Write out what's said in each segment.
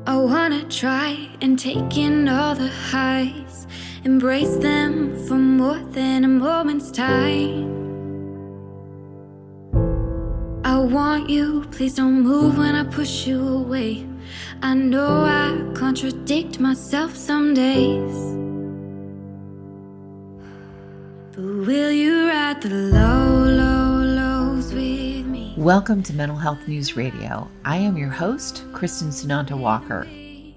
I wanna try and take in all the highs, embrace them for more than a moment's time. I want you, please don't move when I push you away. I know I contradict myself some days, but will you ride the lows with me? Welcome to Mental Health News Radio. I am your host, Kristin Sunanta Walker.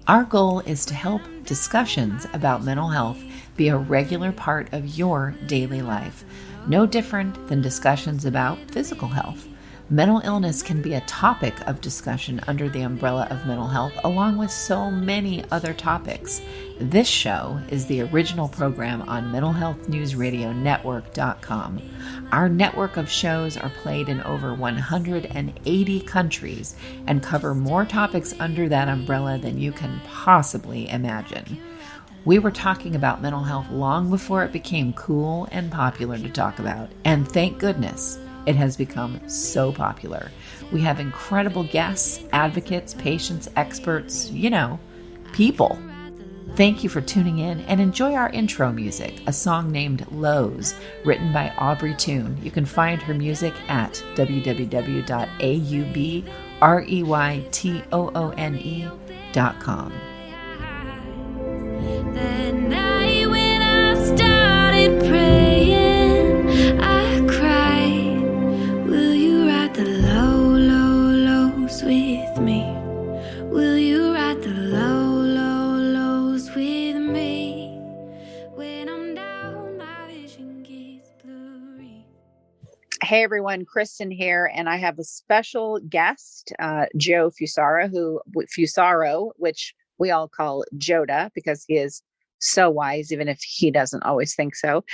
Our goal is to help discussions about mental health be a regular part of your daily life, no different than discussions about physical health. Mental illness can be a topic of discussion under the umbrella of mental health, along with so many other topics. This show is the original program on mentalhealthnewsradionetwork.com. Our network of shows are played in over 180 countries and cover more topics under that umbrella than you can possibly imagine. We were talking about mental health long before it became cool and popular to talk about, and thank goodness it has become so popular. We have incredible guests, advocates, patients, experts, people. Thank you for tuning in and enjoy our intro music, a song named Lows, written by Aubrey Toon. You can find her music at www.aubreytoone.com. That night when I started praying, I cried, will you ride the lows with me? Will you ride the lows with me? When I'm down, my vision gets blurry. Hey everyone, Kristin here, and I have a special guest, Joe Fusaro, which we all call Joda because he is so wise, even if he doesn't always think so.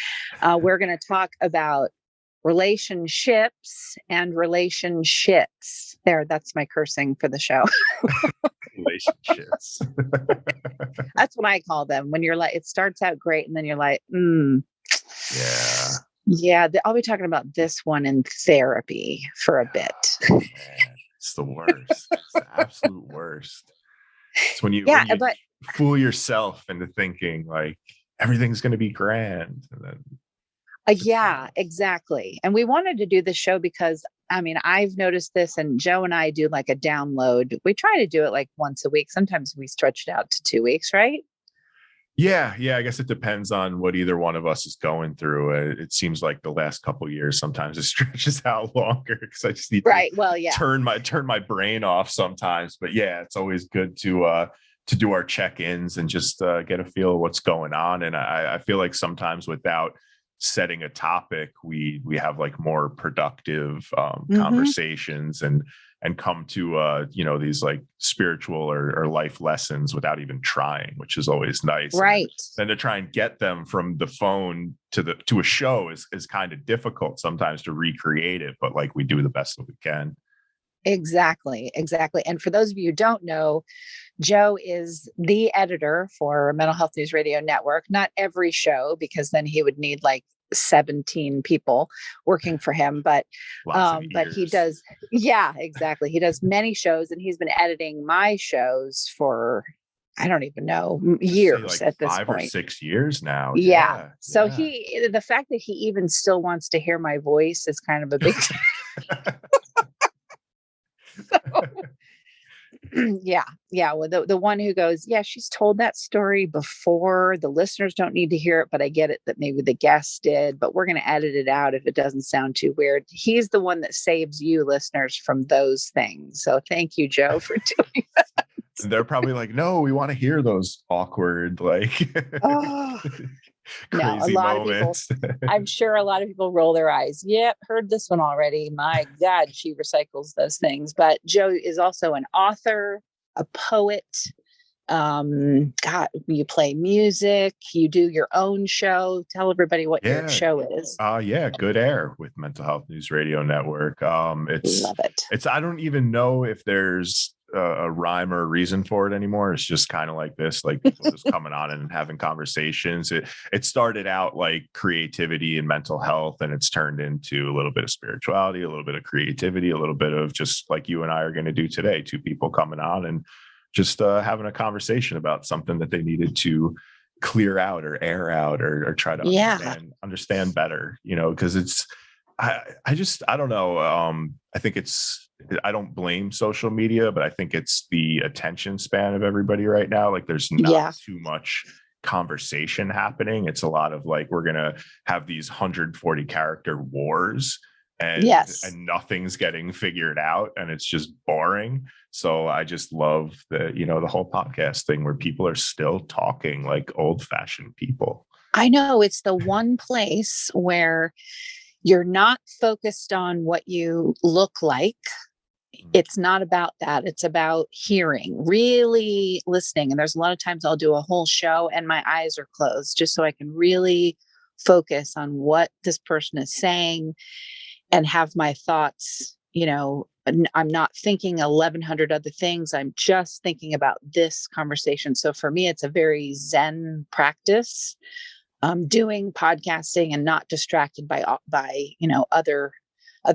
We're going to talk about relationships and relationships. There, that's my cursing for the show. Relationships. That's what I call them. When you're like, it starts out great, and then you're like, yeah. I'll be talking about this one in therapy for a bit. Oh, man. It's the worst. It's the absolute worst. It's when you fool yourself into thinking like everything's going to be grand. And then yeah, exactly. And we wanted to do this show because, I've noticed this, and Joe and I do like a download. We try to do it like once a week. Sometimes we stretch it out to 2 weeks, right? Yeah. I guess it depends on what either one of us is going through. It seems like the last couple of years, sometimes it stretches out longer because I just need to turn my brain off sometimes. But yeah, it's always good to do our check-ins and just get a feel of what's going on. And I feel like sometimes without setting a topic, we have like more productive conversations and come to these like spiritual or life lessons without even trying, which is always nice. Right. And then to try and get them from the phone to a show is kind of difficult sometimes to recreate it, but like we do the best that we can. Exactly. And for those of you who don't know, Joe is the editor for Mental Health News Radio Network. Not every show, because then he would need like 17 people working for him, but he does. Yeah, exactly. He does many shows, and he's been editing my shows for, I don't even know, years at this point. 5 or 6 years now. Yeah. So the fact that he even still wants to hear my voice is kind of a big deal. Well, the one who goes, yeah, she's told that story before. The listeners don't need to hear it, but I get it that maybe the guest did, but we're going to edit it out if it doesn't sound too weird. He's the one that saves you listeners from those things. So thank you, Joe, for doing that. They're probably like, no, we want to hear those awkward, like crazy moments. Of people, I'm sure a lot of people roll their eyes. Yep, heard this one already. My God, she recycles those things. But Joe is also an author, a poet. You play music, you do your own show. Tell everybody what your show is. Good Air with Mental Health News Radio Network. Love it. It's I don't even know if there's a rhyme or a reason for it anymore. It's just kind of like this, like people just coming on and having conversations. It started out like creativity and mental health, and it's turned into a little bit of spirituality, a little bit of creativity, a little bit of just like you and I are going to do today, two people coming on and just Mm-hmm. having a conversation about something that they needed to clear out or air out or try to understand better, because it's, I don't know. I think I don't blame social media, but I think it's the attention span of everybody right now. Like there's not too much conversation happening. It's a lot of like, we're going to have these 140 character wars and nothing's getting figured out and it's just boring. So I just love the whole podcast thing where people are still talking like old fashioned people. I know, it's the one place where you're not focused on what you look like. It's not about that. It's about hearing, really listening. And there's a lot of times I'll do a whole show and my eyes are closed just so I can really focus on what this person is saying and have my thoughts, I'm not thinking 1,100 other things. I'm just thinking about this conversation. So for me, it's a very Zen practice. Doing podcasting and not distracted by other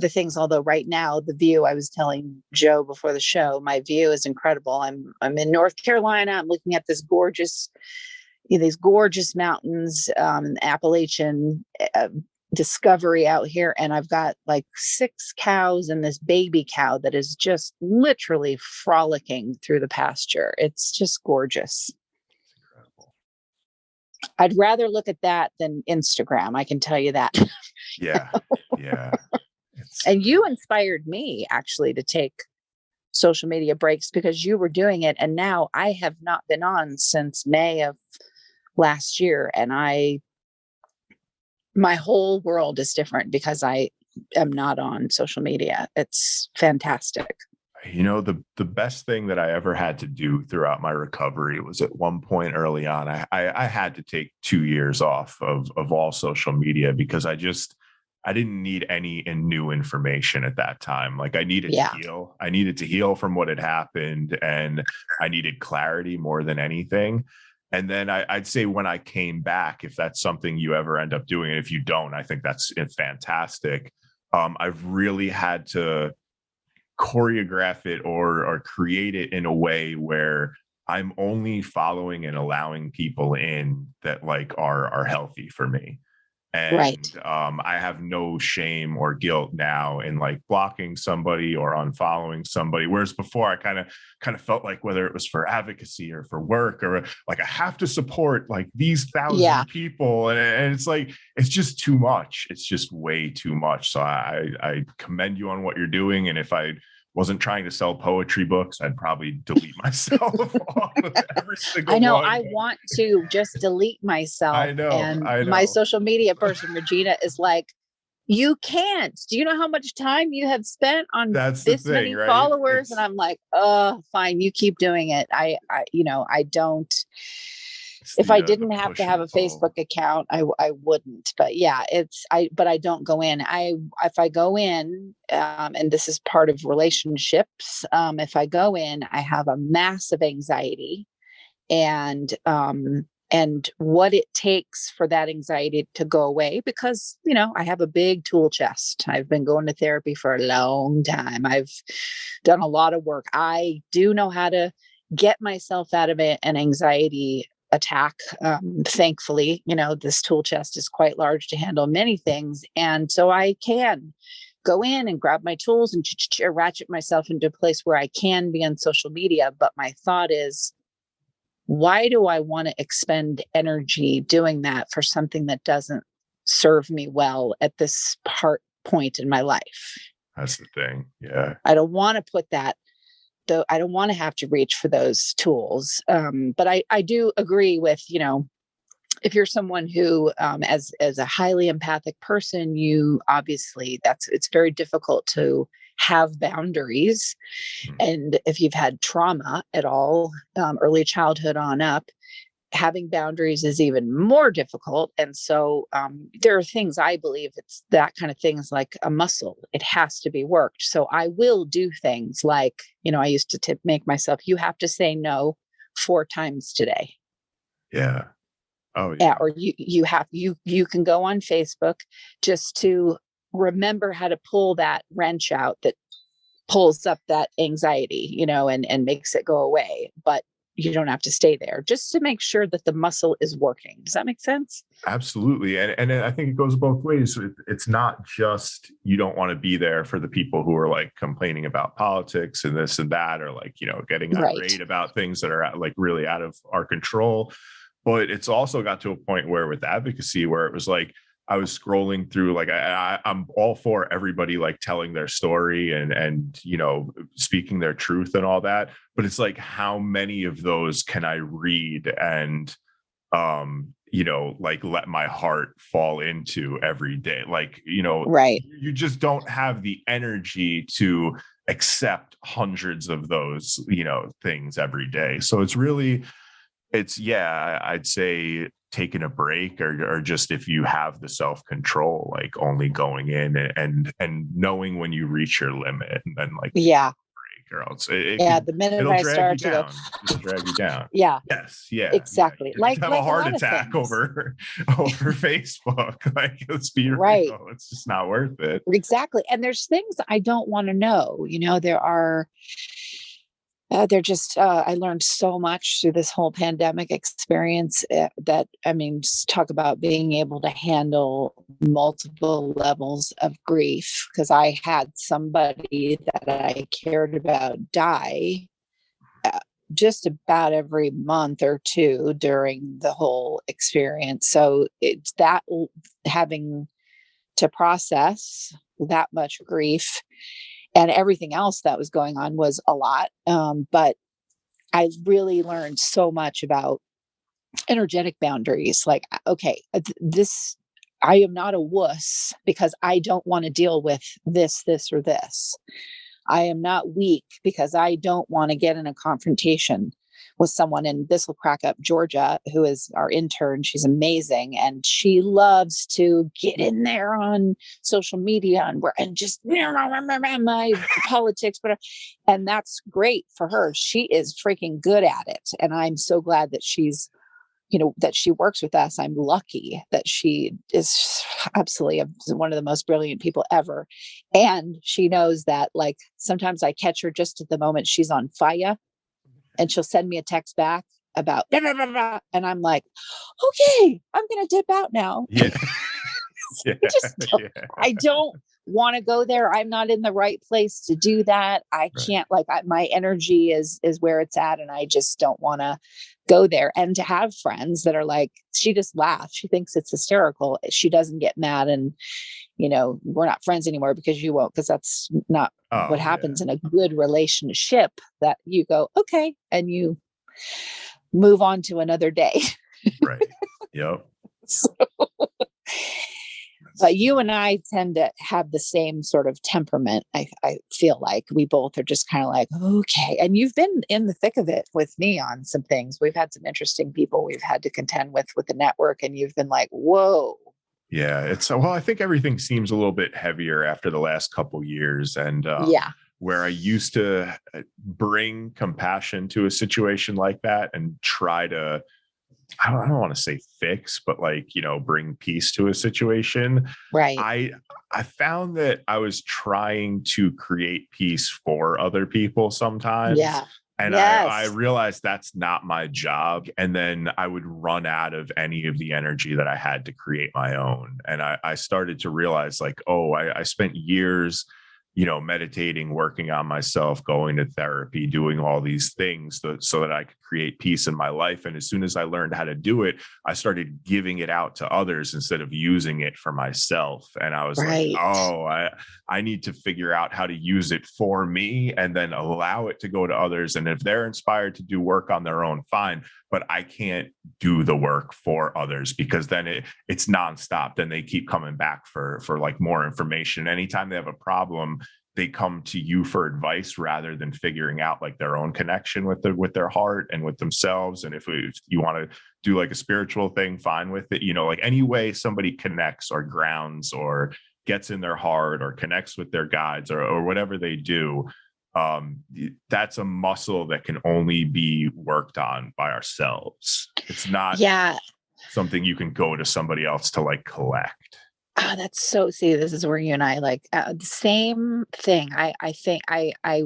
things. Although right now the view, I was telling Joe before the show, my view is incredible. I'm in North Carolina. I'm looking at these gorgeous mountains, Appalachian discovery out here, and I've got like 6 cows and this baby cow that is just literally frolicking through the pasture. It's just gorgeous. I'd rather look at that than Instagram. I can tell you that. Yeah. Yeah. And you inspired me actually to take social media breaks because you were doing it. And now I have not been on since May of last year. And my whole world is different because I am not on social media. It's fantastic. The best thing that I ever had to do throughout my recovery was at one point early on, I had to take 2 years off of all social media because I didn't need any new information at that time. Like I needed to heal. I needed to heal from what had happened and I needed clarity more than anything. And then I'd say when I came back, if that's something you ever end up doing, and if you don't, I think that's fantastic. I've really had to choreograph it or create it in a way where I'm only following and allowing people in that like are healthy for me. And I have no shame or guilt now in like blocking somebody or unfollowing somebody. Whereas before I kind of felt like whether it was for advocacy or for work or like I have to support like these 1,000 people. And it's like, it's just too much. It's just way too much. So I commend you on what you're doing. And if I wasn't trying to sell poetry books, I'd probably delete myself off of every single one. I want to just delete myself. I know. My social media person, Regina, is like, you can't. Do you know how much time you have spent on many followers? And I'm like, oh, fine. You keep doing it. I don't. If I didn't have to have a Facebook account, I wouldn't. But yeah, but I don't go in. If I go in, and this is part of relationships, if I go in, I have a massive anxiety and what it takes for that anxiety to go away, because, I have a big tool chest. I've been going to therapy for a long time. I've done a lot of work. I do know how to get myself out of an anxiety attack. Thankfully, this tool chest is quite large to handle many things. And so I can go in and grab my tools and ratchet myself into a place where I can be on social media. But my thought is, why do I want to expend energy doing that for something that doesn't serve me well at this point in my life? That's the thing. Yeah. I don't want to put that. I don't want to have to reach for those tools. But I do agree with, if you're someone who, as a highly empathic person, you obviously it's very difficult to have boundaries. And if you've had trauma at all, early childhood on up, having boundaries is even more difficult. And so there are things, I believe it's that kind of thing is like a muscle. It has to be worked. So I will do things like, I used to make myself, you have to say no 4 times today. Yeah. Oh yeah. Or you can go on Facebook just to remember how to pull that wrench out that pulls up that anxiety, and makes it go away. But you don't have to stay there, just to make sure that the muscle is working. Does that make sense? Absolutely. And I think it goes both ways. It's not just, you don't want to be there for the people who are like complaining about politics and this and that, or like, getting irate about things that are like really out of our control. But it's also got to a point where with advocacy, where it was like, I was scrolling through, like, I'm all for everybody like telling their story and speaking their truth and all that. But it's like, how many of those can I read and, like let my heart fall into every day? Like, you just don't have the energy to accept hundreds of those, things every day. So I'd say taking a break, or just, if you have the self-control, like only going in and knowing when you reach your limit, and then like break, or else the minute I start to go, it'll drag you down. Yes. Yeah. Exactly. Yeah. Have a heart attack over Facebook. Like, let's be real. It's just not worth it. Exactly. And there's things I don't want to know. I learned so much through this whole pandemic experience, just talk about being able to handle multiple levels of grief, because I had somebody that I cared about die just about every month or two during the whole experience. So it's that, having to process that much grief and everything else that was going on was a lot. But I really learned so much about energetic boundaries. Like, okay, I am not a wuss because I don't want to deal with this, or this. I am not weak because I don't want to get in a confrontation with someone. And this will crack up Georgia, who is our intern. She's amazing. And she loves to get in there on social media and just my politics, and that's great for her. She is freaking good at it. And I'm so glad that that she works with us. I'm lucky that she is absolutely one of the most brilliant people ever. And she knows that, like, sometimes I catch her just at the moment she's on fire, and she'll send me a text back about blah, blah, blah, blah, and I'm like, okay, I'm going to dip out now. Yeah. I don't want to go there. I'm not in the right place to do that. I can't, my energy is where it's at, and I just don't want to go there. And to have friends that are like, she just laughs. She thinks it's hysterical. She doesn't get mad, and we're not friends anymore because you won't, because that's not what happens in a good relationship, that you go, okay, and you move on to another day. Right. Yep. But you and I tend to have the same sort of temperament. I feel like we both are just kind of like, okay. And you've been in the thick of it with me on some things. We've had some interesting people we've had to contend with the network, and you've been like, whoa. Yeah, I think everything seems a little bit heavier after the last couple years. And where I used to bring compassion to a situation like that and try to, I don't want to say fix, but bring peace to a situation. Right. I found that I was trying to create peace for other people sometimes. Yeah. And I realized that's not my job. And then I would run out of any of the energy that I had to create my own. And I started to realize, like, I spent years, meditating, working on myself, going to therapy, doing all these things so that I could create peace in my life. And as soon as I learned how to do it, I started giving it out to others instead of using it for myself. And I was like, I need to figure out how to use it for me and then allow it to go to others. And if they're inspired to do work on their own, fine. But I can't do the work for others, because then it's nonstop. Then they keep coming back for like more information. Anytime they have a problem, they come to you for advice rather than figuring out like their own connection with their heart and with themselves. And if you want to do like a spiritual thing, fine with it. Like any way somebody connects or grounds or gets in their heart or connects with their guides or whatever they do, that's a muscle that can only be worked on by ourselves. It's not something you can go to somebody else to like collect. Oh, that's so, see, this is where you and I like the same thing. I think I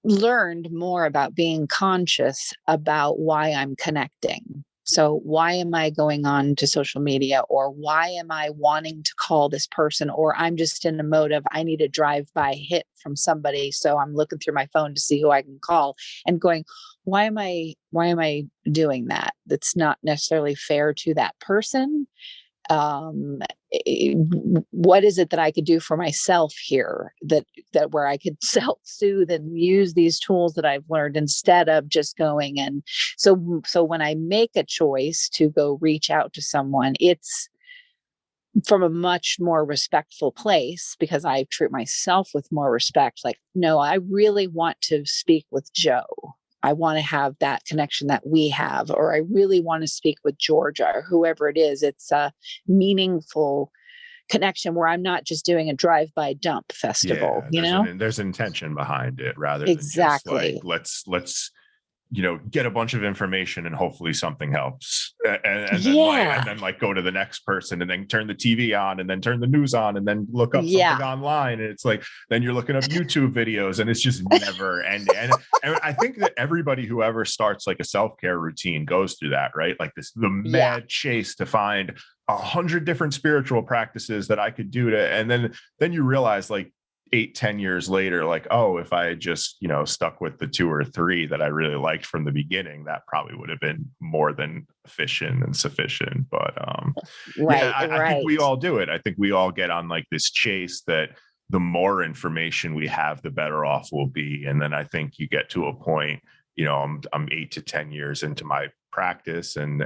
learned more about being conscious about why I'm connecting. So why am I going on to social media, or why am I wanting to call this person, or I'm just in a mode of I need a drive-by hit from somebody, so I'm looking through my phone to see who I can call, and going, why am I doing that? That's not necessarily fair to that person. um what is it that I could do for myself here, that where I could self-soothe and use these tools that I've learned, instead of just going. And so when I make a choice to go reach out to someone, it's from a much more respectful place, because I treat myself with more respect. Like, no, I really want to speak with Joe. I want to have that connection that we have, or I really want to speak with Georgia, or whoever it is. It's a meaningful connection where I'm not just doing a drive-by dump festival, there's intention behind it, rather than just like, Exactly. let's get a bunch of information and hopefully something helps. And Yeah. then go to the next person, and then turn the TV on, and then turn the news on, and then look up Yeah. something online. And it's like, then you're looking up YouTube videos, and it's just never ending. And I think that everybody who ever starts like a self-care routine goes through that, right? Like the mad chase to find 100 different spiritual practices that I could do to, and then you realize, like, 8-10 years later, like, oh, if I had just stuck with the 2 or 3 that I really liked from the beginning, that probably would have been more than efficient and sufficient. But I think we all do it. I think we all get on like this chase that the more information we have, the better off we'll be. And then I think you get to a point, I'm 8 to 10 years into my practice and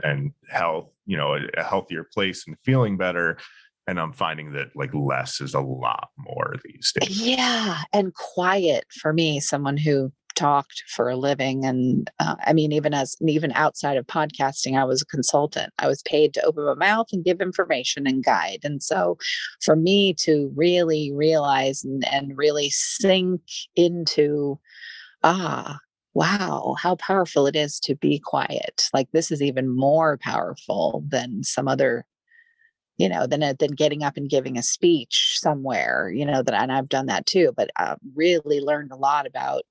health, a healthier place and feeling better. And I'm finding that like less is a lot more these days. Yeah. And quiet for me, someone who talked for a living. And I mean, even outside of podcasting, I was a consultant. I was paid to open my mouth and give information and guide. And so for me to really realize and really sink into, wow, how powerful it is to be quiet. Like, this is even more powerful than some other, than getting up and giving a speech somewhere, and I've done that too, but really learned a lot about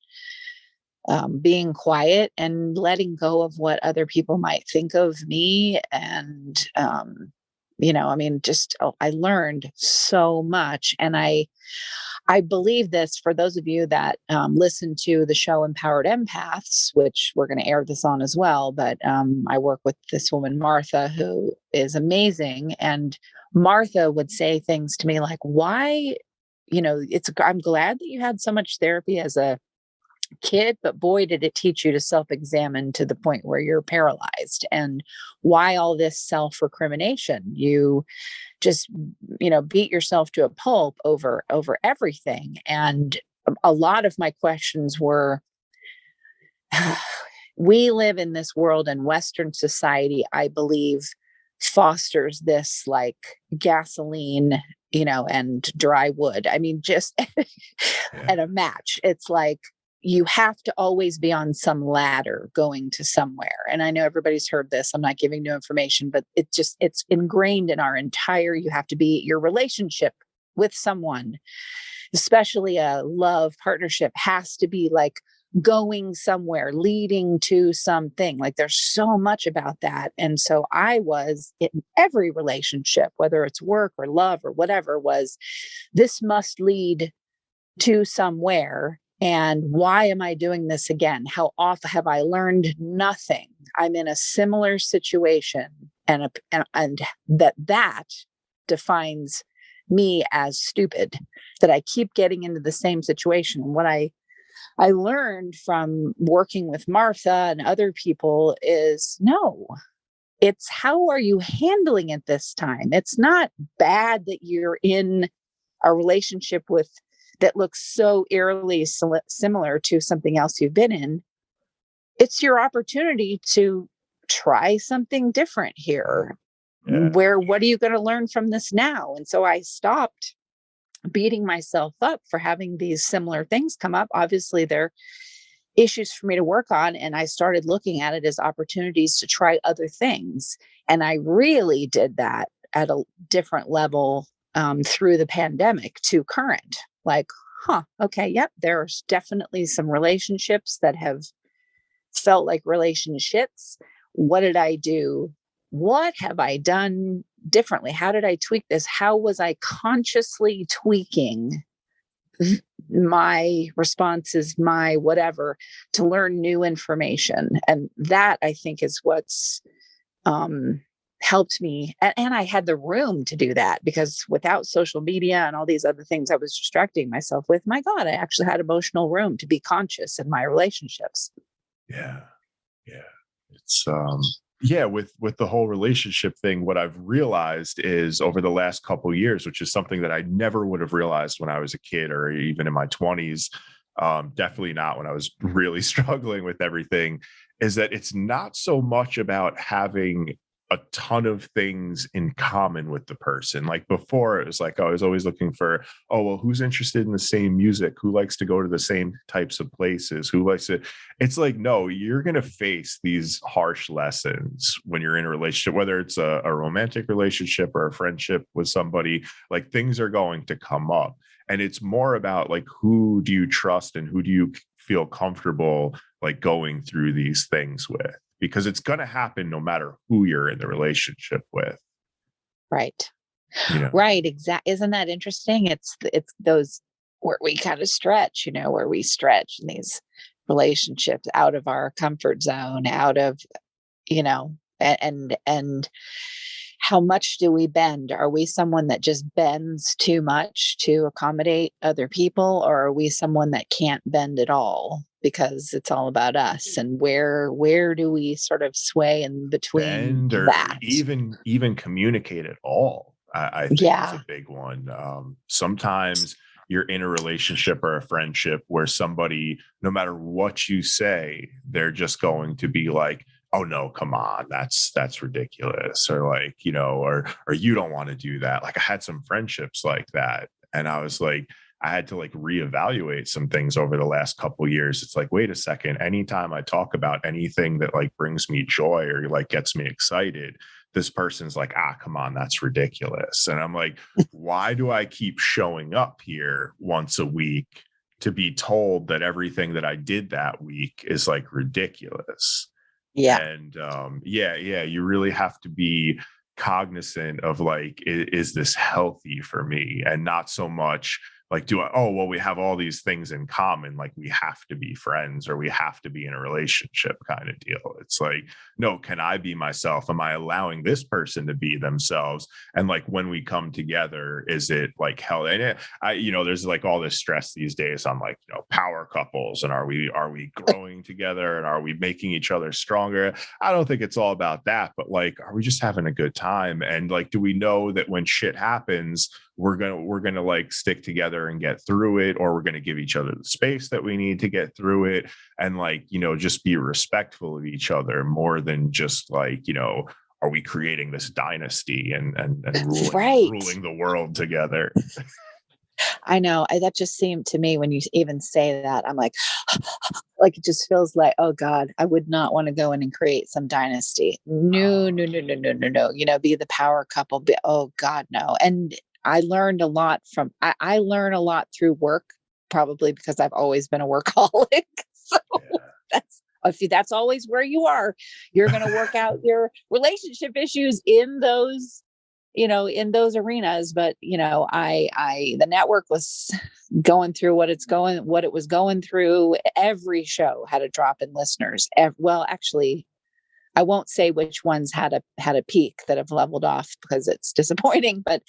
being quiet and letting go of what other people might think of me. And, I learned so much. And I believe this, for those of you that listen to the show Empowered Empaths, which we're going to air this on as well. But I work with this woman, Martha, who is amazing. And Martha would say things to me like, why, I'm glad that you had so much therapy as a kid, but boy, did it teach you to self-examine to the point where you're paralyzed. And why all this self-recrimination? You just beat yourself to a pulp over everything. And a lot of my questions were, we live in this world, and Western society, I believe, fosters this like gasoline, and dry wood. I mean, just at a match, it's like you have to always be on some ladder going to somewhere. And I know everybody's heard this. I'm not giving new information, but it's ingrained in our entire, you have to be, your relationship with someone, especially a love partnership, has to be like going somewhere, leading to something. Like, there's so much about that. And so I was in every relationship, whether it's work or love or whatever, was this must lead to somewhere. And why am I doing this again? How often have I learned nothing? I'm in a similar situation, and that defines me as stupid, that I keep getting into the same situation. And what I learned from working with Martha and other people is, no, it's how are you handling it this time? It's not bad that you're in a relationship with that looks so eerily similar to something else you've been in. It's your opportunity to try something different here. Yeah. What are you going to learn from this now? And so I stopped beating myself up for having these similar things come up. Obviously, they're issues for me to work on. And I started looking at it as opportunities to try other things. And I really did that at a different level through the pandemic to current. Like, okay, yep, there's definitely some relationships that have felt like relationships. What did I do? What have I done differently? How did I tweak this? How was I consciously tweaking my responses, my whatever, to learn new information? And that, I think, is what's helped me. And I had the room to do that, because without social media and all these other things I was distracting myself with, my God, I actually had emotional room to be conscious in my relationships. Yeah. It's with the whole relationship thing, what I've realized is over the last couple of years, which is something that I never would have realized when I was a kid or even in my 20s, definitely not when I was really struggling with everything, is that it's not so much about having a ton of things in common with the person. Like before, it was like, I was always looking for, who's interested in the same music? Who likes to go to the same types of places? Who likes to, it's like, no, you're going to face these harsh lessons when you're in a relationship, whether it's a romantic relationship or a friendship with somebody, like things are going to come up. And it's more about like, who do you trust and who do you feel comfortable like going through these things with? Because it's going to happen no matter who you're in the relationship with. Right. You know? Right. Exactly. Isn't that interesting? It's those where we kind of stretch, where we stretch in these relationships out of our comfort zone, out of, and how much do we bend? Are we someone that just bends too much to accommodate other people? Or are we someone that can't bend at all because it's all about us? And where do we sort of sway in between bend or that? Even communicate at all? I think is a big one. Sometimes you're in a relationship or a friendship where somebody, no matter what you say, they're just going to be like, oh no, come on, that's ridiculous. Or like, or you don't want to do that. Like I had some friendships like that. And I was like, I had to like reevaluate some things over the last couple of years. It's like, wait a second, anytime I talk about anything that like brings me joy or like gets me excited, this person's like, come on, that's ridiculous. And I'm like, why do I keep showing up here once a week to be told that everything that I did that week is like ridiculous? Yeah. And you really have to be cognizant of like, is this healthy for me? And not so much like, we have all these things in common, like we have to be friends or we have to be in a relationship kind of deal. It's like, no, can I be myself? Am I allowing this person to be themselves? And like when we come together, is it like hell? And there's like all this stress these days on like, power couples, and are we growing together and are we making each other stronger? I don't think it's all about that, but like, are we just having a good time? And like, do we know that when shit happens, we're gonna like stick together and get through it, or we're gonna give each other the space that we need to get through it, and like, just be respectful of each other more than just like, are we creating this dynasty and ruling the world together? I know. That just seemed to me, when you even say that, I'm like, like, it just feels like, oh God, I would not want to go in and create some dynasty. No. Be the power couple. Oh God, no. And I learned a lot I learn a lot through work, probably because I've always been a workaholic. So that's always where you are. You're going to work out your relationship issues in those arenas. But, the network was going through what it was going through. Every show had a drop in listeners. Well, actually, I won't say which ones had a peak that have leveled off because it's disappointing, but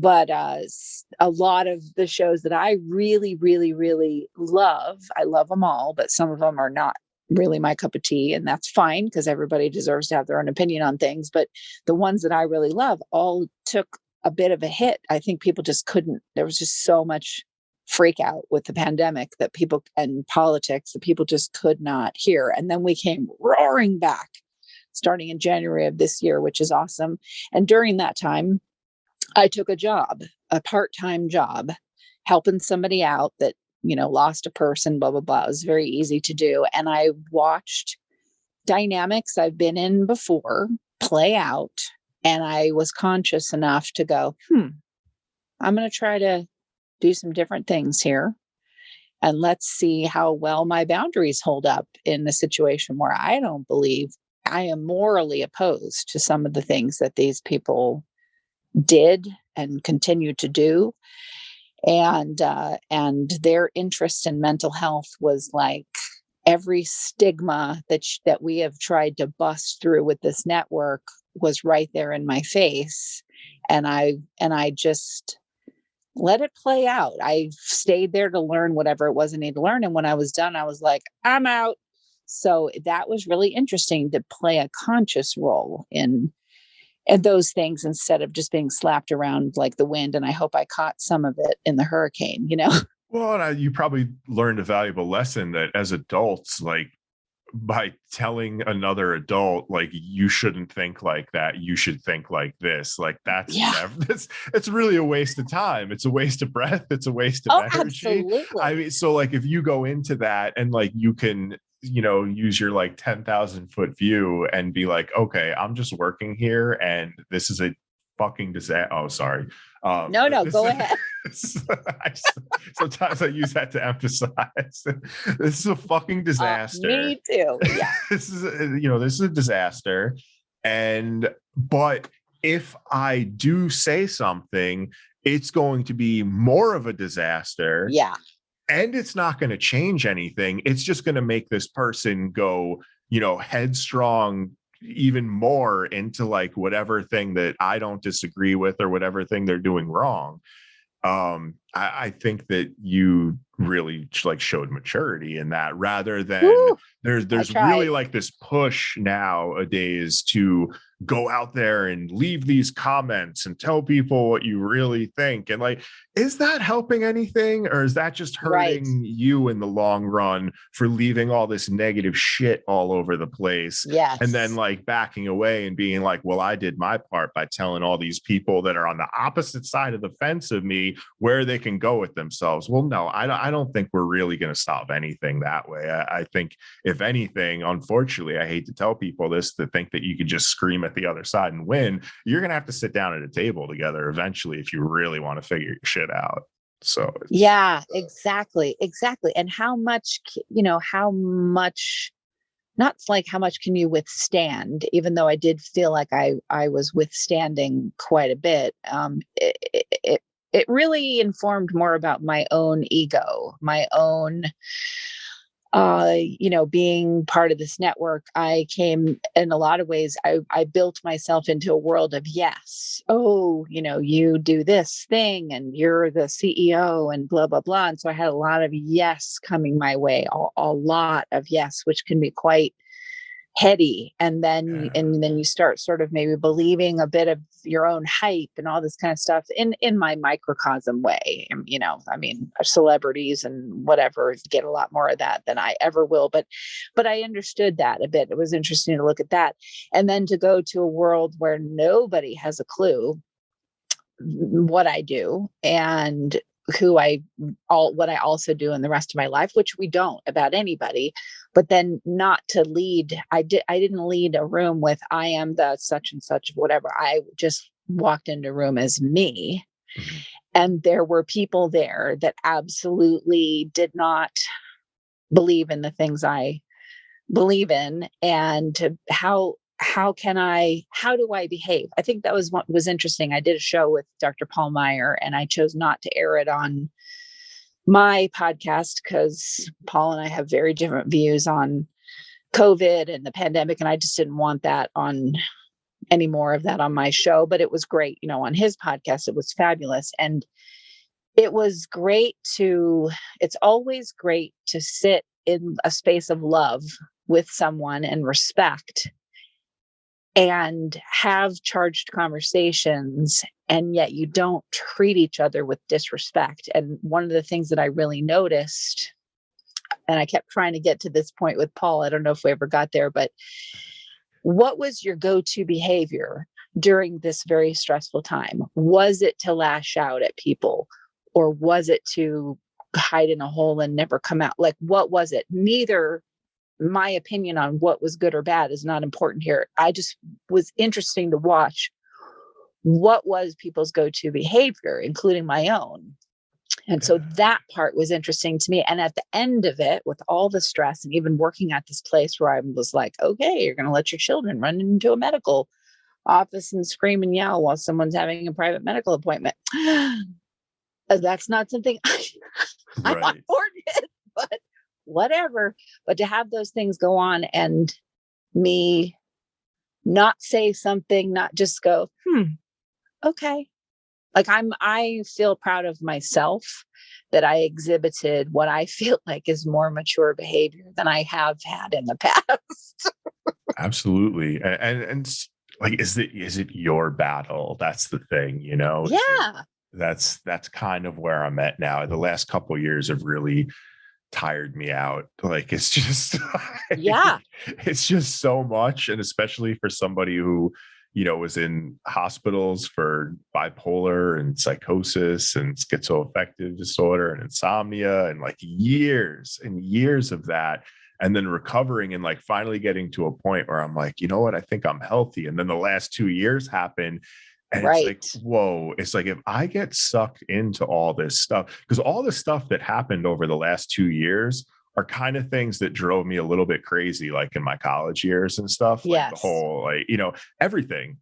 a lot of the shows that I really, really, really love, I love them all, but some of them are not really my cup of tea, and that's fine because everybody deserves to have their own opinion on things. But the ones that I really love all took a bit of a hit. I think people just couldn't. There was just so much freak out with the pandemic that people and politics that people just could not hear. And then we came roaring back starting in January of this year, which is awesome. And during that time, I took a part-time job, helping somebody out that, lost a person, blah, blah, blah. It was very easy to do. And I watched dynamics I've been in before play out And I was conscious enough to go, I'm going to try to do some different things here. And let's see how well my boundaries hold up in a situation where I don't believe I am morally opposed to some of the things that these people did and continue to do. And their interest in mental health was like every stigma that we have tried to bust through with this network was right there in my face. And I just let it play out. I stayed there to learn whatever it was I needed to learn. And when I was done, I was like, I'm out. So that was really interesting to play a conscious role in those things instead of just being slapped around like the wind. And I hope I caught some of it in the hurricane, you know? Well, you probably learned a valuable lesson that as adults, like, by telling another adult, like, you shouldn't think like that, you should think like this, like that's it's really a waste of time, it's a waste of breath, it's a waste of energy. Absolutely. I mean, so like if you go into that and like you can, you know, use your like 10,000 foot view and be like, okay, I'm just working here and this is a fucking disaster. Oh, sorry. No, go ahead. Sometimes I use that to emphasize this is a fucking disaster. Me too. Yeah. This is a disaster. But if I do say something, it's going to be more of a disaster. Yeah. And it's not going to change anything. It's just going to make this person go, you know, headstrong even more into like whatever thing that I don't disagree with or whatever thing they're doing wrong. I think that you really like showed maturity in that, rather than there's really like this push nowadays to go out there and leave these comments and tell people what you really think. And like, is that helping anything, or is that just hurting you in the long run for leaving all this negative shit all over the place? Yes. And then like backing away and being like, well, I did my part by telling all these people that are on the opposite side of the fence of me where they can go with themselves. Well, no, I don't think we're really going to solve anything that way. I think if anything, unfortunately, I hate to tell people this, to think that you could just scream at the other side and win. You're going to have to sit down at a table together eventually if you really want to figure your shit out. So yeah, exactly. And how much not like how much can you withstand, even though I did feel like I was withstanding quite a bit. It really informed more about my own ego, my own, being part of this network. I came in a lot of ways, I built myself into a world of yes. Oh, you do this thing and you're the CEO and blah, blah, blah. And so I had a lot of yes coming my way, a lot of yes, which can be quite heady. And then you start sort of maybe believing a bit of your own hype and all this kind of stuff in my microcosm way. Celebrities and whatever get a lot more of that than I ever will. But I understood that a bit. It was interesting to look at that. And then to go to a world where nobody has a clue what I do and what I also do in the rest of my life, which we don't about anybody, but then not to lead. I didn't lead a room with, I am the such and such, whatever. I just walked into a room as me. Mm-hmm. And there were people there that absolutely did not believe in the things I believe in. And how do I behave? I think that was what was interesting. I did a show with Dr. Paul Meyer, and I chose not to air it on my podcast because Paul and I have very different views on COVID and the pandemic. And I just didn't want that on any more of that on my show, but it was great. On his podcast, it was fabulous. And it was great it's always great to sit in a space of love with someone and respect and have charged conversations, and yet you don't treat each other with disrespect. And one of the things that I really noticed, and I kept trying to get to this point with Paul, I don't know if we ever got there, but what was your go-to behavior during this very stressful time? Was it to lash out at people, or was it to hide in a hole and never come out? Like, what was it? Neither. My opinion on what was good or bad is not important here. I just was interesting to watch what was people's go-to behavior, including my own. And so that part was interesting to me. And at the end of it, with all the stress and even working at this place where I was like, okay, you're going to let your children run into a medical office and scream and yell while someone's having a private medical appointment. That's not something I'm on board with, but whatever. But to have those things go on and me not say something, not just go, okay. Like I feel proud of myself that I exhibited what I feel like is more mature behavior than I have had in the past. Absolutely. And like, is it your battle? That's the thing, Yeah. That's kind of where I'm at now. The last couple of years have really tired me out. Like, it's just, it's just so much. And especially for somebody who, was in hospitals for bipolar and psychosis and schizoaffective disorder and insomnia, and like years and years of that. And then recovering and like finally getting to a point where I'm like, you know what, I think I'm healthy. And then the last 2 years happen. And it's like, whoa, it's like, if I get sucked into all this stuff, because all the stuff that happened over the last 2 years are kind of things that drove me a little bit crazy, like in my college years and stuff. Like the whole, like, everything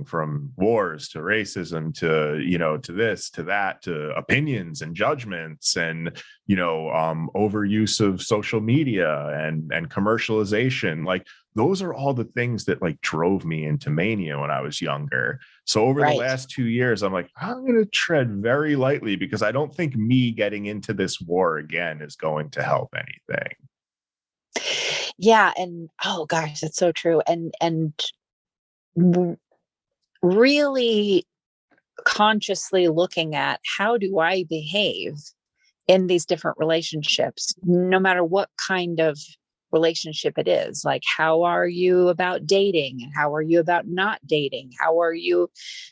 from wars to racism to, to this, to that, to opinions and judgments and, overuse of social media and commercialization. Like, those are all the things that like drove me into mania when I was younger. So over the last 2 years, I'm like, I'm going to tread very lightly because I don't think me getting into this war again is going to help anything. Yeah. And oh gosh, that's so true. And really consciously looking at how do I behave in these different relationships, no matter what kind of relationship it is. Like, how are you about dating? How are you about not dating? How are you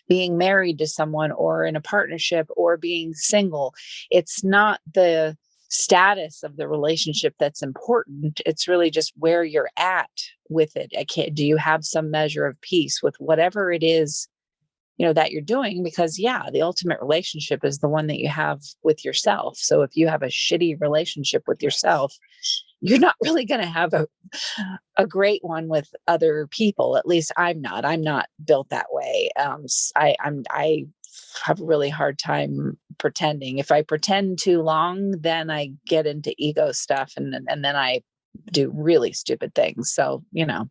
being married to someone or in a partnership or being single? It's not the status of the relationship that's important. It's really just where you're at with it. Do you have some measure of peace with whatever it is, that you're doing? Because the ultimate relationship is the one that you have with yourself. So if you have a shitty relationship with yourself, you're not really going to have a great one with other people. At least I'm not built that way. I have a really hard time pretending. If I pretend too long, then I get into ego stuff and then I do really stupid things. So,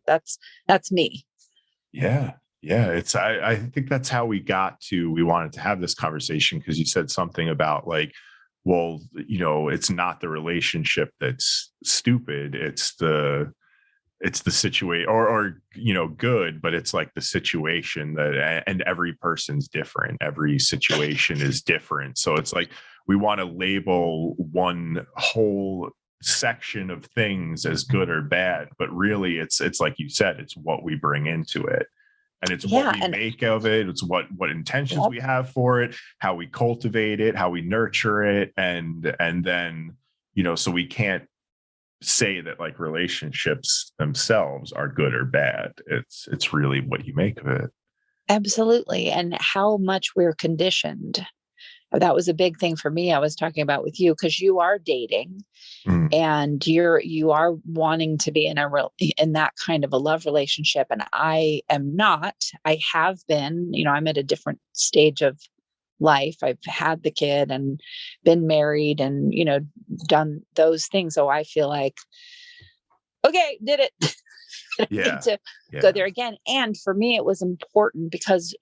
that's me. Yeah. Yeah. I think that's how we wanted to have this conversation, because you said something about like, well, it's not the relationship that's stupid. It's the situation or good, but it's like the situation and every person's different. Every situation is different. So it's like, we want to label one whole section of things as good or bad, but really it's like you said, it's what we bring into it. And it's what we make of it. It's what intentions we have for it, how we cultivate it, how we nurture it. And then, so we can't say that like relationships themselves are good or bad. It's really what you make of it. Absolutely. And how much we're conditioned. That was a big thing for me. I was talking about with you, because you are dating and you are wanting to be in that kind of a love relationship. And I am not. I have been, I'm at a different stage of life. I've had the kid and been married and, done those things. So I feel like, okay, did it. To go there again. And for me, it was important because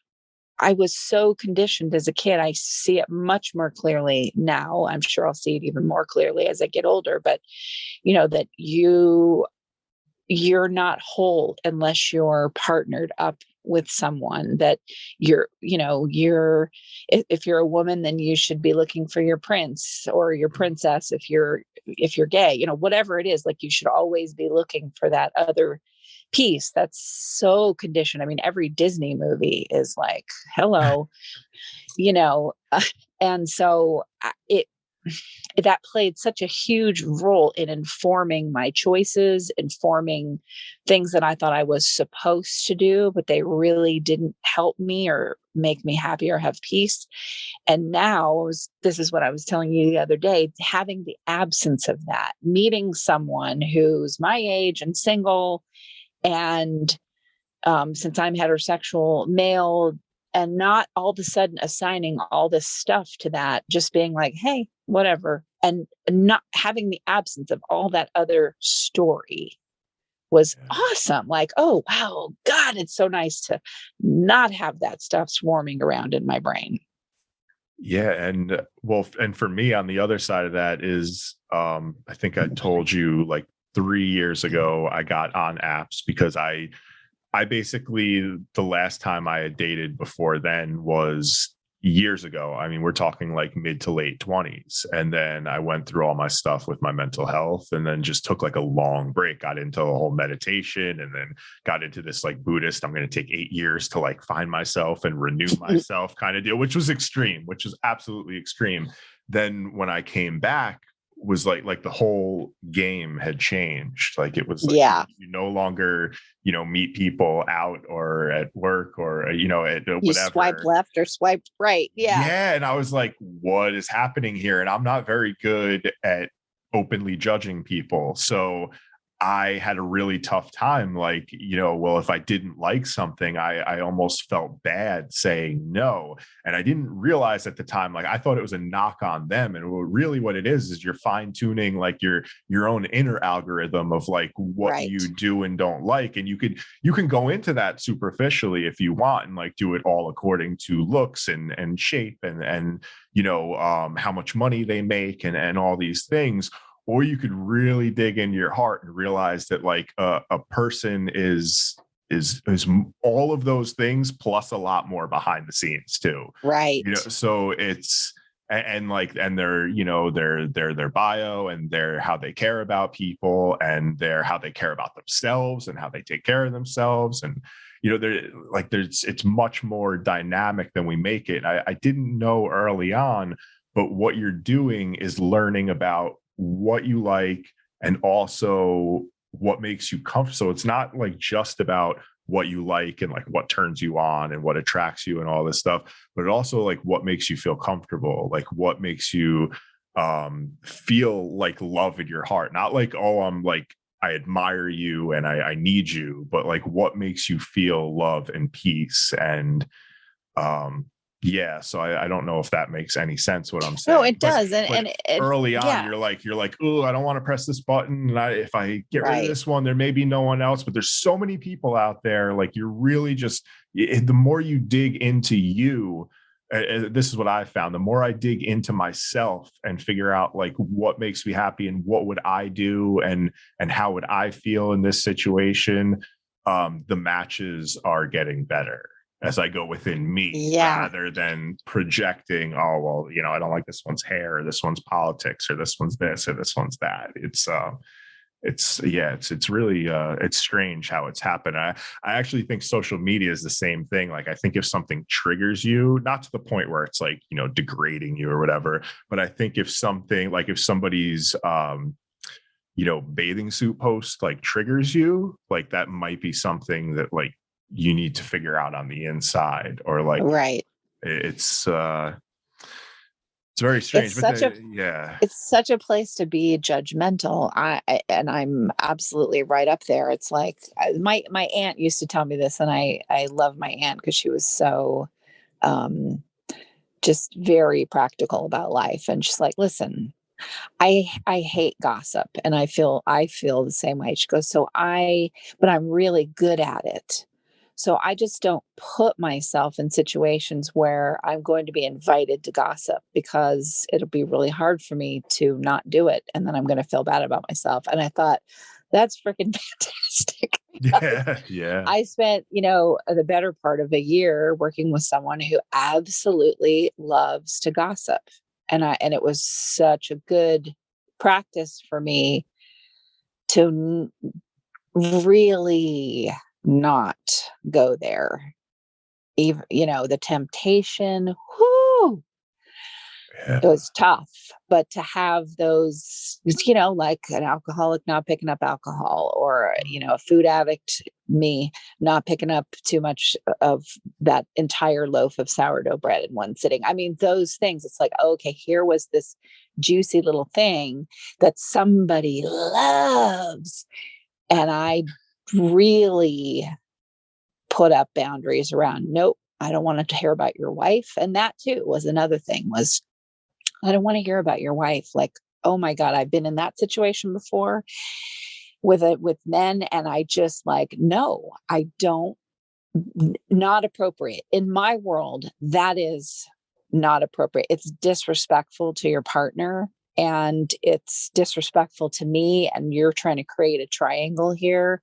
I was so conditioned as a kid. I see it much more clearly now. I'm sure I'll see it even more clearly as I get older, but that you're not whole unless you're partnered up with someone. That if you're a woman, then you should be looking for your prince or your princess. If you're gay, whatever it is, like you should always be looking for that other piece. That's so conditioned. I mean, every Disney movie is like, hello, and so that played such a huge role in informing my choices, informing things that I thought I was supposed to do, but they really didn't help me or make me happy or have peace. And now this is what I was telling you the other day, having the absence of that, meeting someone who's my age and single, and since I'm heterosexual male, and not all of a sudden assigning all this stuff to that, just being like, hey, whatever, and not having the absence of all that other story was awesome. Like, oh, wow, God, it's so nice to not have that stuff swarming around in my brain. Yeah. And and for me on the other side of that is, I think I told you like 3 years ago, I got on apps because I basically, the last time I had dated before then was years ago. I mean, we're talking like mid to late 20s. And then I went through all my stuff with my mental health and then just took like a long break, got into a whole meditation, and then got into this like Buddhist, I'm going to take 8 years to like find myself and renew myself kind of deal, which was extreme, which was absolutely extreme. Then when I came back, was like the whole game had changed. Like it was like, you no longer, meet people out or at work or, at whatever. You swipe left or swipe right. Yeah. Yeah. And I was like, what is happening here? And I'm not very good at openly judging people. So I had a really tough time. Like, well, if I didn't like something, I almost felt bad saying no. And I didn't realize at the time, like, I thought it was a knock on them. And really what it is you're fine tuning like your own inner algorithm of like what you do and don't like. And you can go into that superficially if you want and like do it all according to looks and shape and how much money they make and all these things. Or you could really dig into your heart and realize that like a person is all of those things plus a lot more behind the scenes too. Right. So it's and their bio and their how they care about people and their how they care about themselves and how they take care of themselves. And it's much more dynamic than we make it. I didn't know early on, but what you're doing is learning about what you like and also what makes you comfortable. So it's not like just about what you like and like what turns you on and what attracts you and all this stuff, but it also like what makes you feel comfortable, like what makes you feel like love in your heart. Not like, oh, I'm like, I admire you and I need you, but like what makes you feel love and peace. And yeah, so I don't know if that makes any sense what I'm saying. No, it does. And early on, you're like, oh, I don't want to press this button. And if I get rid of this one, there may be no one else. But there's so many people out there. Like you're really just the more you dig into you. This is what I found. The more I dig into myself and figure out like what makes me happy and what would I do and how would I feel in this situation, the matches are getting better as I go within me, rather than projecting, oh, well, I don't like this one's hair or this one's politics or this one's this or this one's that. It's really, it's strange how it's happened. I actually think social media is the same thing. Like, I think if something triggers you, not to the point where it's like, degrading you or whatever, but I think if something like if somebody's, bathing suit post like triggers you, like that might be something that like, you need to figure out on the inside or like, it's very strange. It's such a place to be judgmental. I'm absolutely right up there. It's like my aunt used to tell me this, and I love my aunt because she was so just very practical about life. And she's like, listen, I hate gossip, and I feel the same way. She goes, but I'm really good at it. So I just don't put myself in situations where I'm going to be invited to gossip because it'll be really hard for me to not do it. And then I'm going to feel bad about myself. And I thought, that's freaking fantastic. Yeah. I spent, the better part of a year working with someone who absolutely loves to gossip. And it was such a good practice for me to really not go there. Even, the temptation. Whoo! It was tough, but to have those, like an alcoholic not picking up alcohol, or, a food addict, me, not picking up too much of that entire loaf of sourdough bread in one sitting. I mean, those things, it's like, okay, here was this juicy little thing that somebody loves. And I really put up boundaries around, nope, I don't want to hear about your wife. And that too was another thing, was I don't want to hear about your wife. Like, oh my God, I've been in that situation before with men. And I just like, no, I don't, not appropriate in my world. That is not appropriate. It's disrespectful to your partner, and it's disrespectful to me. And you're trying to create a triangle here.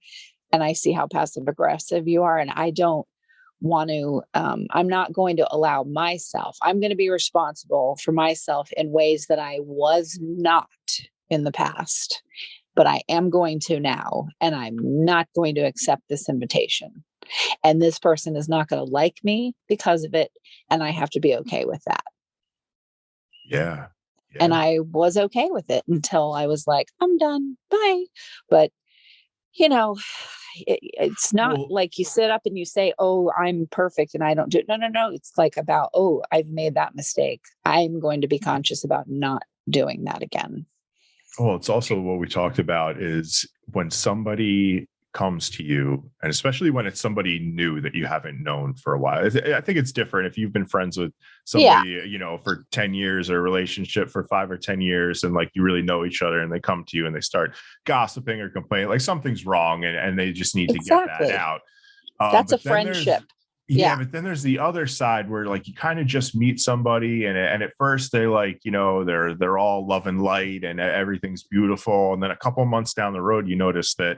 And I see how passive aggressive you are. And I don't want to, I'm not going to allow myself, I'm going to be responsible for myself in ways that I was not in the past, but I am going to now. And I'm not going to accept this invitation. And this person is not going to like me because of it. And I have to be okay with that. Yeah. And I was okay with it until I was like, I'm done. Bye. But it's not like you sit up and you say, oh, I'm perfect and I don't do it. No. It's like about, oh, I've made that mistake. I'm going to be conscious about not doing that again. Well, it's also what we talked about is when somebody comes to you, and especially when it's somebody new that you haven't known for a while. I think it's different if you've been friends with somebody, for 10 years, or a relationship for 5 or 10 years, and like you really know each other, and they come to you and they start gossiping or complaining, like something's wrong, and they just need to get that out. That's a friendship. Yeah, but then there's the other side where like you kind of just meet somebody, and at first they're like, they're all love and light and everything's beautiful, and then a couple months down the road, you notice that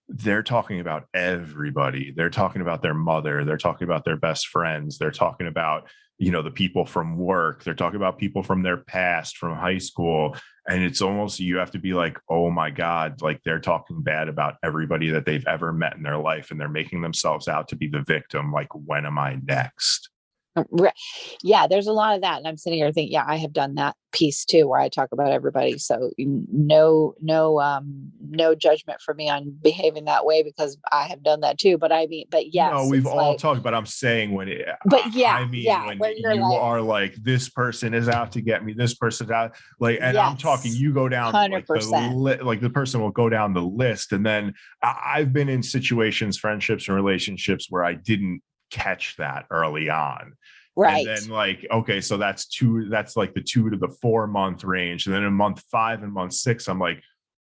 they're talking about everybody. They're talking about their mother. They're talking about their best friends. They're talking about, the people from work. They're talking about people from their past, from high school. And it's almost, you have to be like, oh my God, like they're talking bad about everybody that they've ever met in their life. And they're making themselves out to be the victim. Like, when am I next? Yeah, there's a lot of that. And I'm sitting here thinking, yeah, I have done that piece too, where I talk about everybody. So no judgment for me on behaving that way, because I have done that too. But yes. No, we've all talked, but I'm saying when you are like, this person is out to get me, this person's out, like, and I'm talking, you go down 100%. Like the person will go down the list. And then I've been in situations, friendships and relationships where I didn't catch that early on. Right. And then like, okay, so that's like the 2 to the 4 month range. And then in month 5 and month 6, I'm like,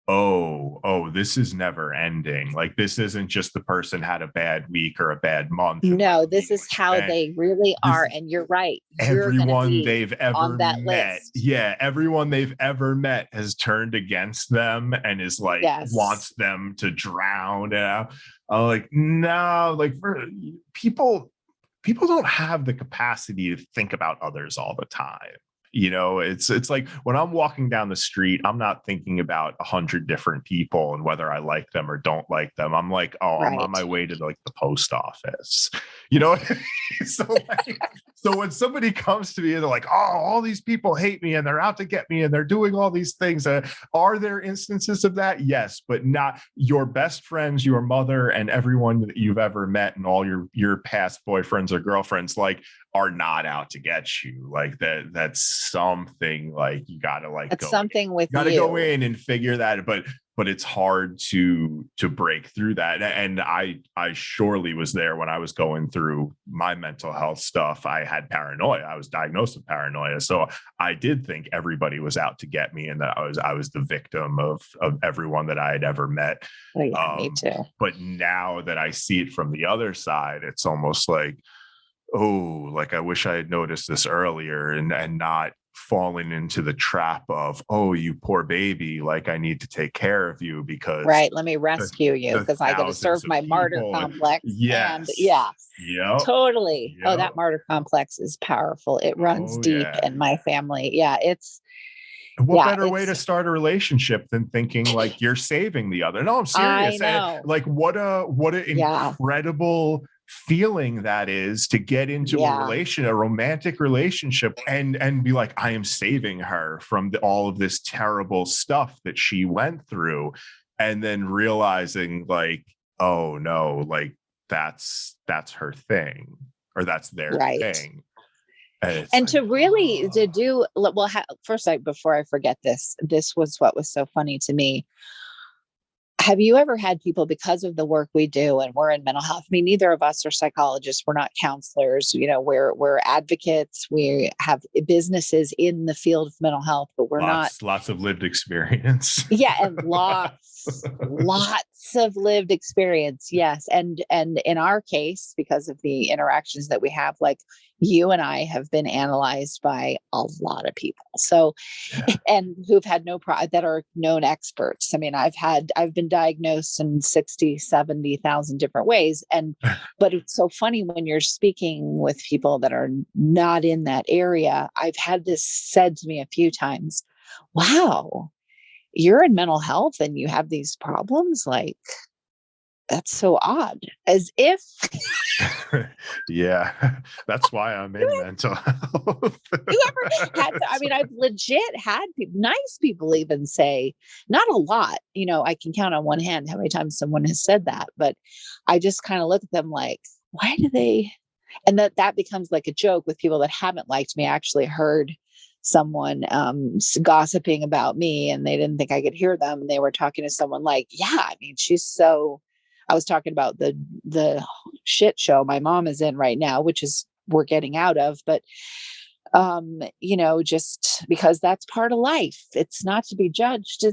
oh, this is never ending. Like, this isn't just the person had a bad week or a bad month. No, this is how they really are. And you're right. Everyone they've ever met. Yeah. Everyone they've ever met has turned against them and is like, wants them to drown. I'm like, no, like people don't have the capacity to think about others all the time. It's like when I'm walking down the street, I'm not thinking about 100 different people and whether I like them or don't like them. I'm like, I'm on my way to like the post office, So when somebody comes to me and they're like, all these people hate me and they're out to get me and they're doing all these things. Are there instances of that? Yes, but not your best friends, your mother, and everyone that you've ever met and all your past boyfriends or girlfriends, like, are not out to get you. Like that's something like you gotta like it's something with you gotta go in and figure that, but it's hard to break through that. And I surely was there when I was going through my mental health stuff. I had paranoia. I was diagnosed with paranoia. So I did think everybody was out to get me and that I was the victim of everyone that I had ever met. Me too. But now that I see it from the other side, it's almost like, oh, like I wish I had noticed this earlier and not falling into the trap of, oh, you poor baby, like I need to take care of you because let me rescue you because I got to serve my martyr complex. Totally. Yep. Oh, that martyr complex is powerful. It runs deep in my family. It's what better way to start a relationship than thinking like you're saving the other? No, I'm serious. I know. Like what an incredible feeling that is to get into a romantic relationship and be like, I am saving her from all of this terrible stuff that she went through. And then realizing like, oh no, like that's her thing, or that's their thing. And to really to do well, first, before I forget this was what was so funny to me. Have you ever had people, because of the work we do, and we're in mental health? I mean, neither of us are psychologists. We're not counselors. You know, we're advocates. We have businesses in the field of mental health, but we're lots of lived experience. Yeah, and lots of lived experience. Yes, and in our case, because of the interactions that we have, like you and I have been analyzed by a lot of people. So, and who've had that are known experts. I mean, I've been diagnosed in 60, 70,000 different ways. But it's so funny when you're speaking with people that are not in that area. I've had this said to me a few times, wow, you're in mental health and you have these problems? Like, that's so odd. As if yeah, that's why I'm in mental health. You ever had I've legit had nice people even say, not a lot, you know, I can count on one hand how many times someone has said that, but I just kind of look at them like, why do they? And that becomes like a joke with people that haven't liked me. I actually heard someone gossiping about me, and they didn't think I could hear them. And they were talking to someone like, yeah, I mean, I was talking about the shit show my mom is in right now, which is we're getting out of, but you know, just because that's part of life. It's not to be judged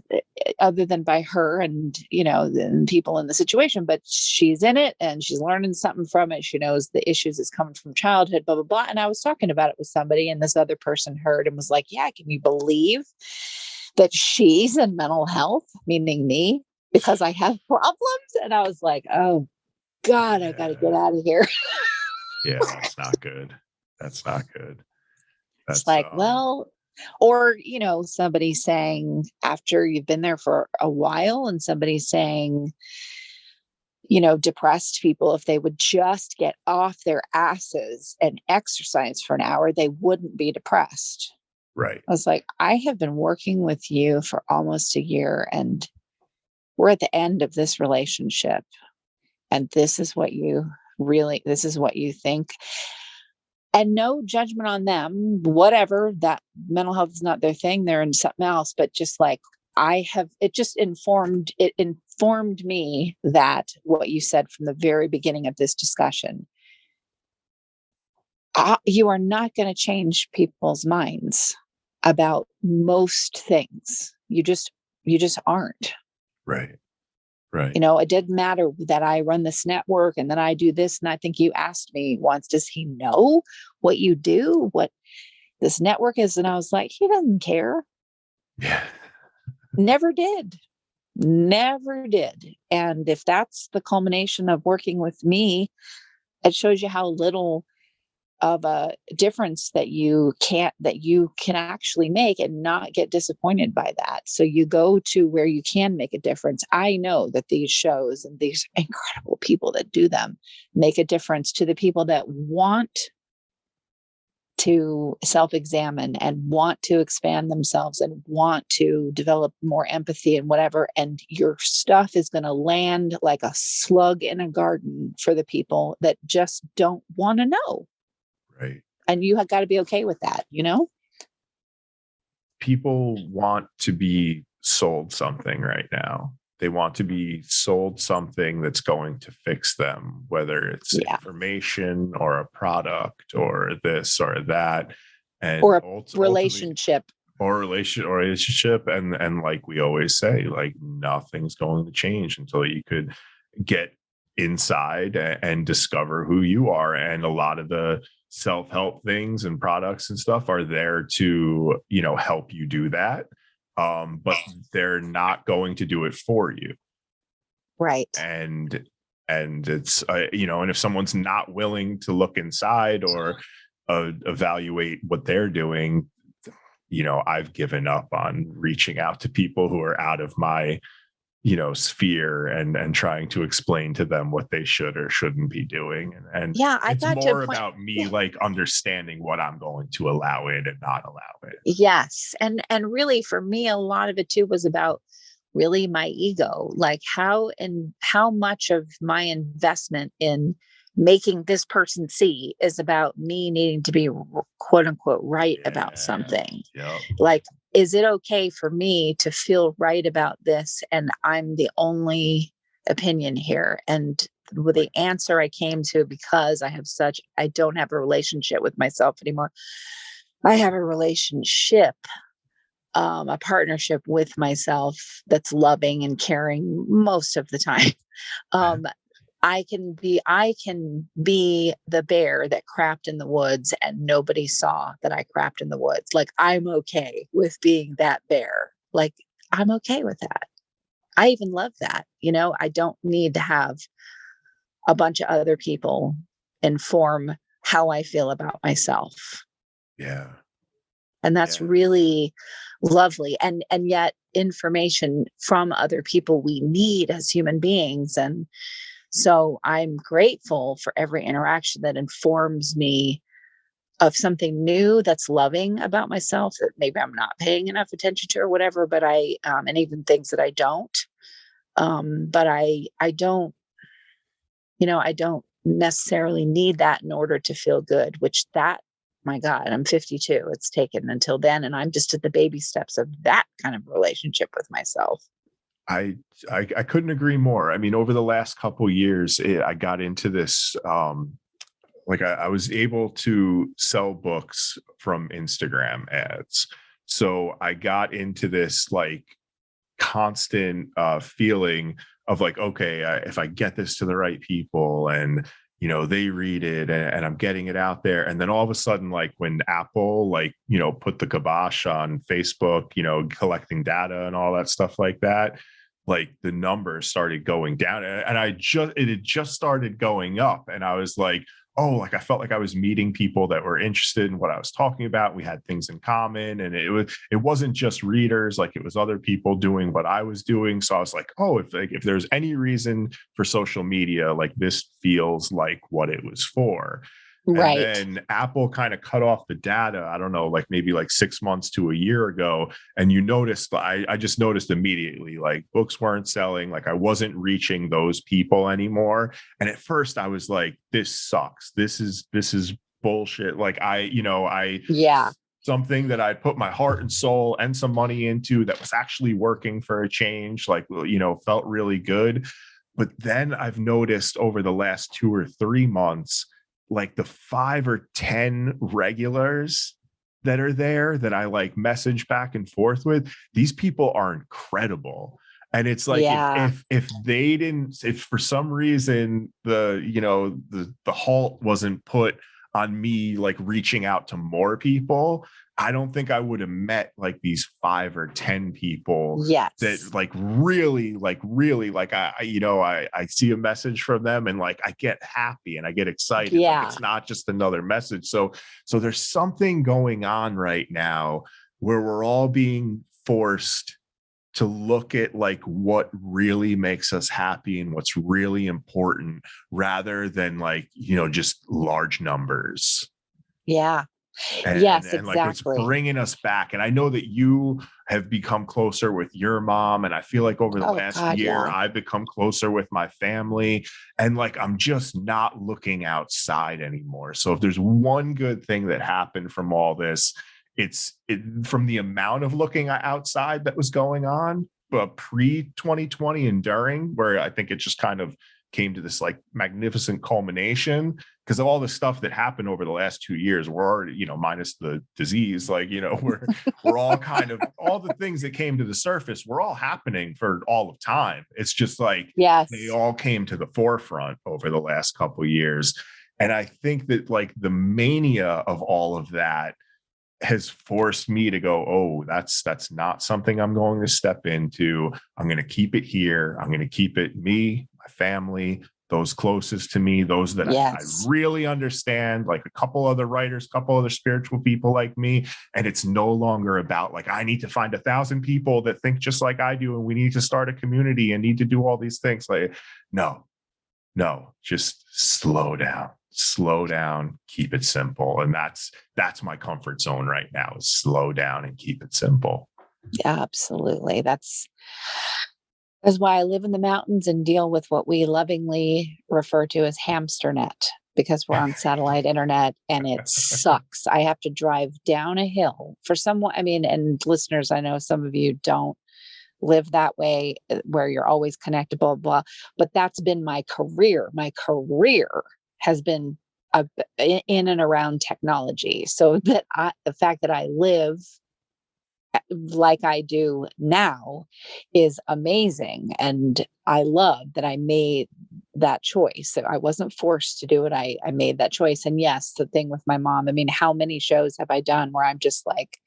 other than by her and, you know, and people in the situation, but she's in it and she's learning something from it. She knows the issues is coming from childhood, blah, blah, blah. And I was talking about it with somebody, and this other person heard and was like, yeah, can you believe that she's in mental health, meaning me, because I have problems? And I was like, oh God, I got to get out of here. Yeah, that's not good. That's not good. It's like, well, or, you know, somebody saying after you've been there for a while, and somebody saying, you know, depressed people, if they would just get off their asses and exercise for an hour, they wouldn't be depressed. Right. I was like, I have been working with you for almost a year, and we're at the end of this relationship. And this is what you think. And no judgment on them, whatever, that mental health is not their thing. They're in something else. But just like it just informed me that what you said from the very beginning of this discussion, you are not going to change people's minds about most things. You just aren't. Right. Right. You know, it didn't matter that I run this network and then I do this. And I think you asked me once, does he know what you do, what this network is? And I was like, he doesn't care. Yeah. Never did. And if that's the culmination of working with me, it shows you how little of a difference that you can actually make and not get disappointed by that. So you go to where you can make a difference. I know that these shows and these incredible people that do them make a difference to the people that want to self-examine and want to expand themselves and want to develop more empathy and whatever. And your stuff is going to land like a slug in a garden for the people that just don't want to know. Right. And you have got to be okay with that, you know? People want to be sold something right now. They want to be sold something that's going to fix them, whether it's information or a product or this or that. And or a relationship. Or relationship. And like we always say, like nothing's going to change until you could get inside and discover who you are. And a lot of the self-help things and products and stuff are there to, you know, help you do that. But they're not going to do it for you. Right. And it's, you know, and if someone's not willing to look inside or evaluate what they're doing, you know, I've given up on reaching out to people who are out of my, sphere and trying to explain to them what they should or shouldn't be doing. And I it's got more about me like understanding what I'm going to allow in and not allow it. Yes. And really for me, a lot of it too was about really my ego, like how much of my investment in making this person see is about me needing to be quote unquote right about something. Yep. Like, is it okay for me to feel right about this and I'm the only opinion here? And with the answer I came to, because I don't have a relationship with myself anymore. I have a relationship, a partnership with myself that's loving and caring most of the time. I can be the bear that crapped in the woods and nobody saw that I crapped in the woods. Like, I'm okay with being that bear. Like, I'm okay with that. I even love that. I don't need to have a bunch of other people inform how I feel about myself. Yeah. And that's really lovely. And yet information from other people we need as human beings. And so I'm grateful for every interaction that informs me of something new that's loving about myself that maybe I'm not paying enough attention to or whatever, but and even things that I don't. But I don't, I don't necessarily need that in order to feel good, my God, I'm 52. It's taken until then. And I'm just at the baby steps of that kind of relationship with myself. I couldn't agree more. I mean, over the last couple years, I got into this, I was able to sell books from Instagram ads. So I got into this like constant feeling of like, okay, if I get this to the right people and they read it and I'm getting it out there. And then all of a sudden, like when Apple, put the kibosh on Facebook, collecting data and all that stuff like that, like the numbers started going down and it had just started going up. And I was like, oh, like I felt like I was meeting people that were interested in what I was talking about. We had things in common and it wasn't just readers, like it was other people doing what I was doing. So I was like, oh, if there's any reason for social media, like this feels like what it was for. Right. And then Apple kind of cut off the data, I don't know, like maybe like 6 months to a year ago. And you noticed, I just noticed immediately, like books weren't selling, like I wasn't reaching those people anymore. And at first I was like, this sucks. This is bullshit. Like something that I put my heart and soul and some money into that was actually working for a change, like, felt really good. But then I've noticed over the last 2 or 3 months, like the 5 or 10 regulars that are there that I like message back and forth with, these people are incredible. And it's like, if for some reason the halt wasn't put on me, like reaching out to more people, I don't think I would have met like these 5 or 10 people that like really I see a message from them and like I get happy and I get excited. Yeah. Like, it's not just another message. So there's something going on right now where we're all being forced to look at like what really makes us happy and what's really important rather than like, just large numbers. Yeah. And, yes, and like what's bringing us back. And I know that you have become closer with your mom. And I feel like over the last year, I've become closer with my family. And like, I'm just not looking outside anymore. So if there's one good thing that happened from all this, it's from the amount of looking outside that was going on, but pre-2020 and during, where I think it just kind of came to this like magnificent culmination because of all the stuff that happened over the last 2 years. We're already, minus the disease, like, we're all kind of, all the things that came to the surface were all happening for all of time. It's just like, they all came to the forefront over the last couple of years. And I think that like the mania of all of that has forced me to go, oh, that's not something I'm going to step into. I'm going to keep it here. I'm going to keep it me, my family, those closest to me, those that I really understand, like a couple other writers, a couple other spiritual people like me. And it's no longer about like, I need to find 1,000 people that think just like I do, and we need to start a community and need to do all these things. Like, no, just slow down, keep it simple. And that's my comfort zone right now, is slow down and keep it simple. Yeah, absolutely. That's why I live in the mountains and deal with what we lovingly refer to as hamster net, because we're on satellite internet and it sucks. I have to drive down a hill for someone. I mean, and listeners, I know some of you don't live that way where you're always connected, blah, blah, but that's been my career. My career has been in and around technology. So that the fact that I live like I do now is amazing. And I love that I made that choice. I wasn't forced to do it. I made that choice. And yes, the thing with my mom, I mean, how many shows have I done where I'm just like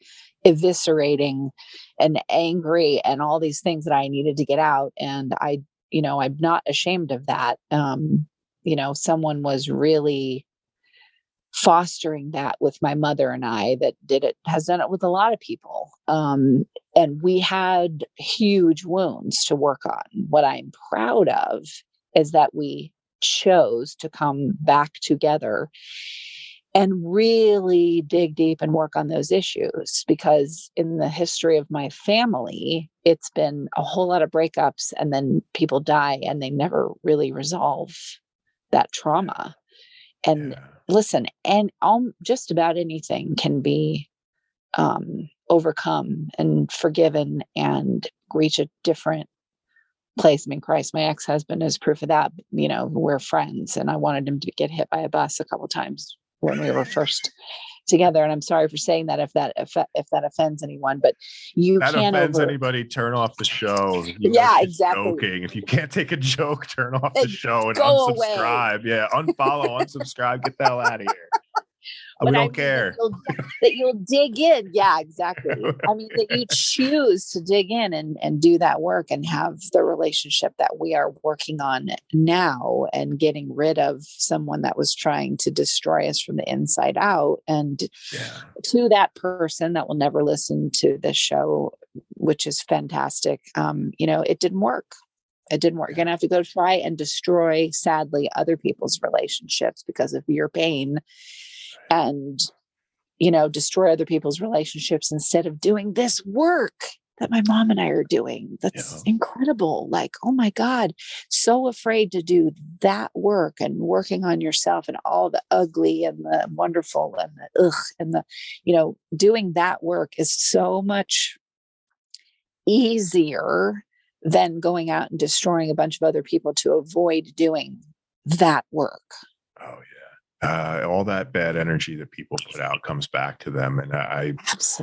eviscerating and angry and all these things that I needed to get out. And I'm not ashamed of that. Someone was really fostering that with my mother and I that has done it with a lot of people. And we had huge wounds to work on. What I'm proud of is that we chose to come back together and really dig deep and work on those issues, because in the history of my family, it's been a whole lot of breakups and then people die and they never really resolve that trauma. And listen, and just about anything can be overcome and forgiven and reach a different place. I mean, Christ, my ex-husband is proof of that. We're friends, and I wanted him to get hit by a bus a couple of times when we were first together. And I'm sorry for saying that if that offends anyone, but that offends anybody, turn off the show. Exactly. Joking. If you can't take a joke, turn off the show and unsubscribe. Away. Yeah, unfollow, unsubscribe, get the hell out of here. We don't care. That you'll dig in. Yeah, exactly. I mean, that you choose to dig in and do that work and have the relationship that we are working on now, and getting rid of someone that was trying to destroy us from the inside out. And to that person that will never listen to this show, which is fantastic, it didn't work. It didn't work. You're going to have to go try and destroy, sadly, other people's relationships because of your pain. And, destroy other people's relationships instead of doing this work that my mom and I are doing. That's incredible. Like, oh my God, so afraid to do that work and working on yourself and all the ugly and the wonderful and the ugh and the, doing that work is so much easier than going out and destroying a bunch of other people to avoid doing that work. Oh, yeah. All that bad energy that people put out comes back to them. And I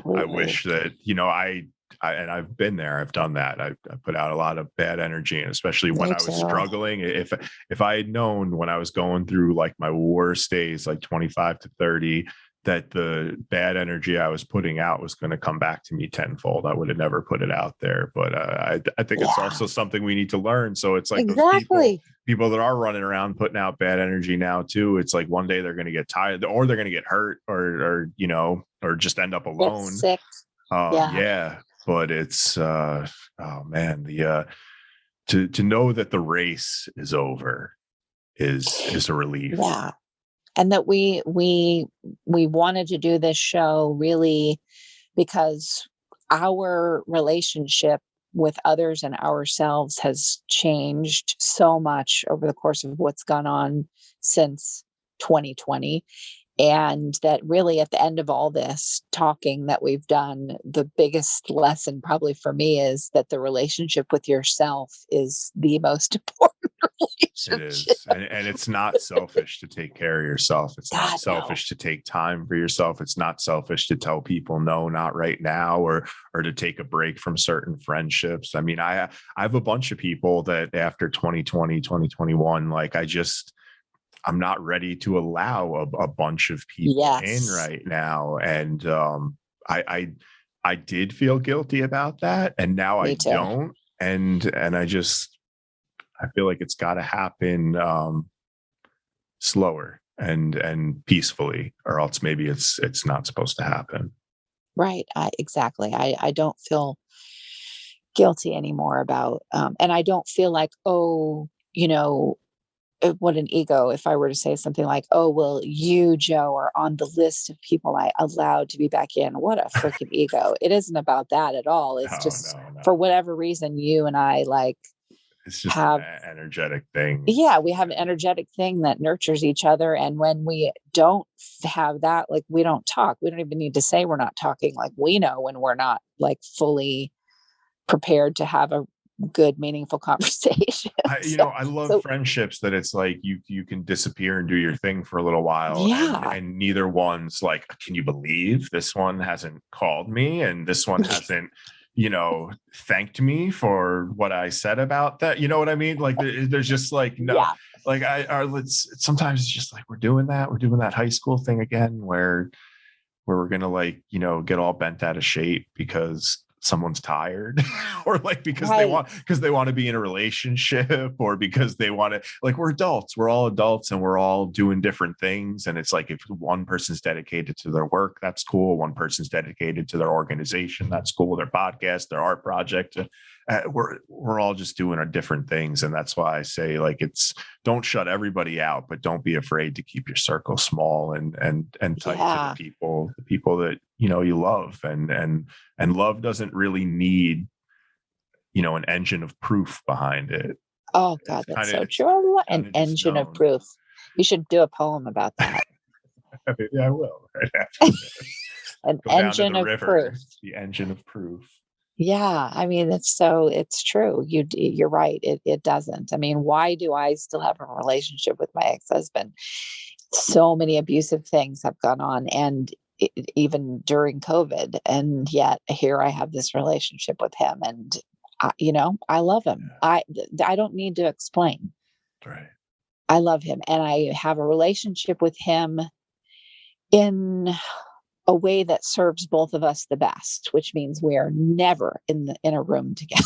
wish that, and I've been there, I've done that. I put out a lot of bad energy, and especially when I was struggling, if I had known when I was going through like my worst days, like 25 to 30, that the bad energy I was putting out was going to come back to me tenfold, I would have never put it out there. But I think it's also something we need to learn. So it's like those people that are running around putting out bad energy now too. It's like one day they're going to get tired, or they're going to get hurt, or just end up alone. Sick. But it's oh man, to know that the race is over is a relief. Yeah. And that we wanted to do this show really because our relationship with others and ourselves has changed so much over the course of what's gone on since 2020. And that really at the end of all this talking that we've done, the biggest lesson probably for me is that the relationship with yourself is the most important relationship. It is. And it's not selfish to take care of yourself. It's not selfish to take time for yourself. It's not selfish to tell people, no, not right now, or to take a break from certain friendships. I mean, I have a bunch of people that after 2020, 2021, like I'm not ready to allow a bunch of people in right now. And I did feel guilty about that. And now I don't. And I feel like it's got to happen slower and peacefully, or else maybe it's not supposed to happen. Right. Exactly. I don't feel guilty anymore about, and I don't feel like, oh, what an ego if I were to say something like, oh, well, you, Joe, are on the list of people I allowed to be back in. What a freaking ego. It isn't about that at all. It's just No. for whatever reason, you and I it's just have an energetic thing. Yeah, we have an energetic thing that nurtures each other. And when we don't have that, like, we don't talk. We don't even need to say we're not talking. Like, we know when we're not like fully prepared to have a good, meaningful conversation. I love friendships that it's like you can disappear and do your thing for a little while, and neither one's like, can you believe this one hasn't called me and this one hasn't thanked me for what I said about that. You know what I mean? Like there's just like, no, like sometimes it's just like, we're doing that high school thing again, where we're going to get all bent out of shape because someone's tired or like because they want to be in a relationship, or because they want to, like, we're all adults and we're all doing different things. And it's like, if one person's dedicated to their work, that's cool. One person's dedicated to their organization, that's cool. Their podcast, their art project, we're all just doing our different things. And that's why I say, like, don't shut everybody out, but don't be afraid to keep your circle small and tight to the people that you love. And love doesn't really need an engine of proof behind it. Oh God, that's so true. An engine of proof. You should do a poem about that. Yeah, I will. Right after this. An engine of proof. The engine of proof. Yeah, I mean, it's true. You're right. It doesn't. I mean, why do I still have a relationship with my ex-husband? So many abusive things have gone on, and even during COVID, and yet here I have this relationship with him, and I love him. I don't need to explain. Right. I love him, and I have a relationship with him in a way that serves both of us the best, which means we are never in a room together.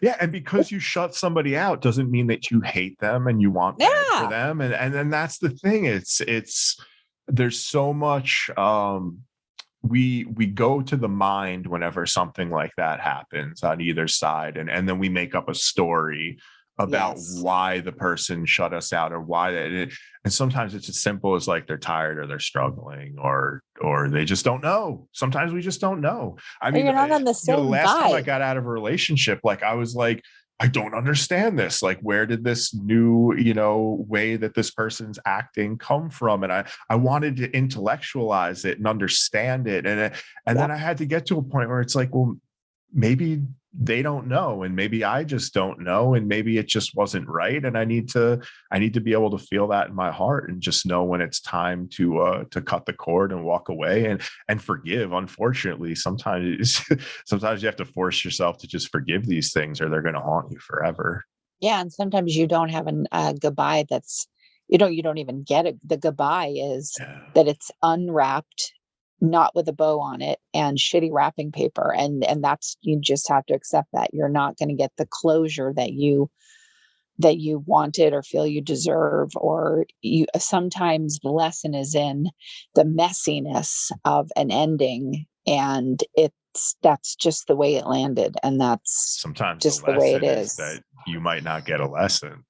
Yeah, and because you shut somebody out doesn't mean that you hate them and you want bad for them. And then that's the thing. It's there's so much we go to the mind whenever something like that happens on either side, and then we make up a story about why the person shut us out, or why and sometimes it's as simple as like they're tired, or they're struggling, or they just don't know. Sometimes we just don't know. I mean, you're not on the same last time I got out of a relationship, like, I was like, I don't understand this. Like, where did this new, way that this person's acting come from? And I wanted to intellectualize it and understand it. And then I had to get to a point where it's like, well, maybe they don't know, and maybe I just don't know, and maybe it just wasn't right. And I need to be able to feel that in my heart, and just know when it's time to cut the cord and walk away and forgive. Unfortunately, sometimes you have to force yourself to just forgive these things, or they're going to haunt you forever. Yeah, and sometimes you don't have a goodbye that's you don't even get it. The goodbye is that it's unwrapped, not with a bow on it, and shitty wrapping paper. And that's, you just have to accept that you're not going to get the closure that you wanted or feel you deserve, or sometimes the lesson is in the messiness of an ending, and that's just the way it landed. And that's sometimes just the way it is. That you might not get a lesson.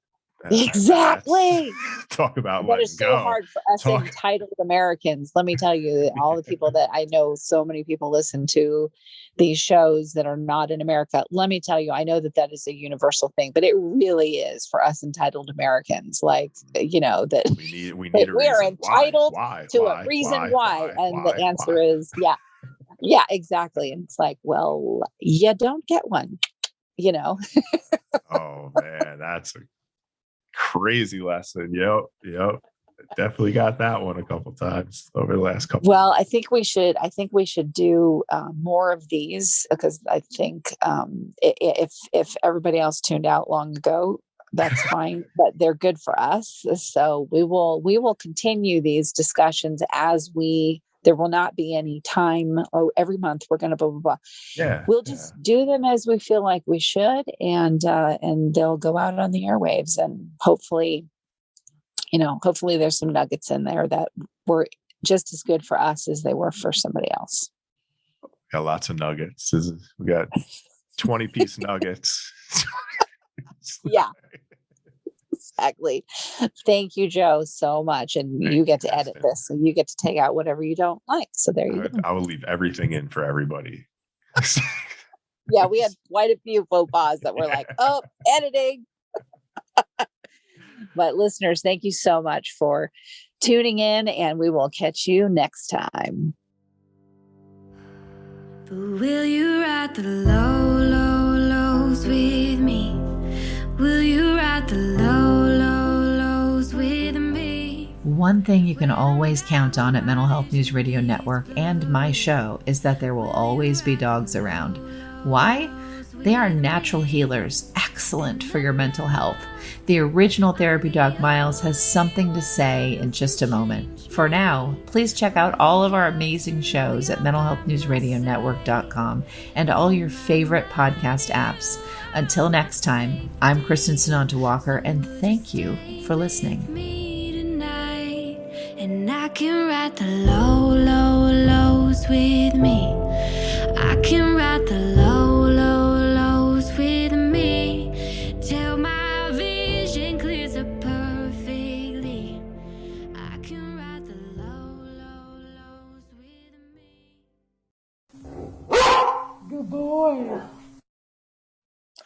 Exactly. Talk about that is so hard for us entitled Americans. Let me tell you, all the people that I know, so many people listen to these shows that are not in America. Let me tell you, I know that is a universal thing, but it really is for us entitled Americans. Like, that we need we are entitled to a reason why. And the answer is yeah, exactly. And it's like, well, you don't get one, Oh man, that's a crazy lesson. Yep. Definitely got that one a couple times over the last couple. Well, I think we should do more of these, because I think if everybody else tuned out long ago, that's fine, but they're good for us. So we will continue these discussions as we There will not be any time. Oh, every month we're going to blah, blah, blah. Yeah. We'll just do them as we feel like we should. And they'll go out on the airwaves, and hopefully there's some nuggets in there that were just as good for us as they were for somebody else. Got lots of nuggets. We got 20-piece nuggets. Yeah, exactly. Thank you, Joe, so much. And you get to edit this, so you get to take out whatever you don't like. So there you go. I will leave everything in for everybody. Yeah, we had quite a few faux pas that were like, oh, editing. But listeners, thank you so much for tuning in, and we will catch you next time. But will you ride the low, low, lows with me? Will you ride the low, low, lows with me? One thing you can always count on at Mental Health News Radio Network and my show is that there will always be dogs around. Why? They are natural healers, excellent for your mental health. The original therapy dog Miles has something to say in just a moment. For now, please check out all of our amazing shows at mentalhealthnewsradionetwork.com and all your favorite podcast apps. Until next time, I'm Kristin Sananta Walker, and thank you for listening. And I can ride the low, low, lows with me. I can ride the low, low, lows with me. Till my vision clears up perfectly. I can ride the low, low, lows with me. Good boy.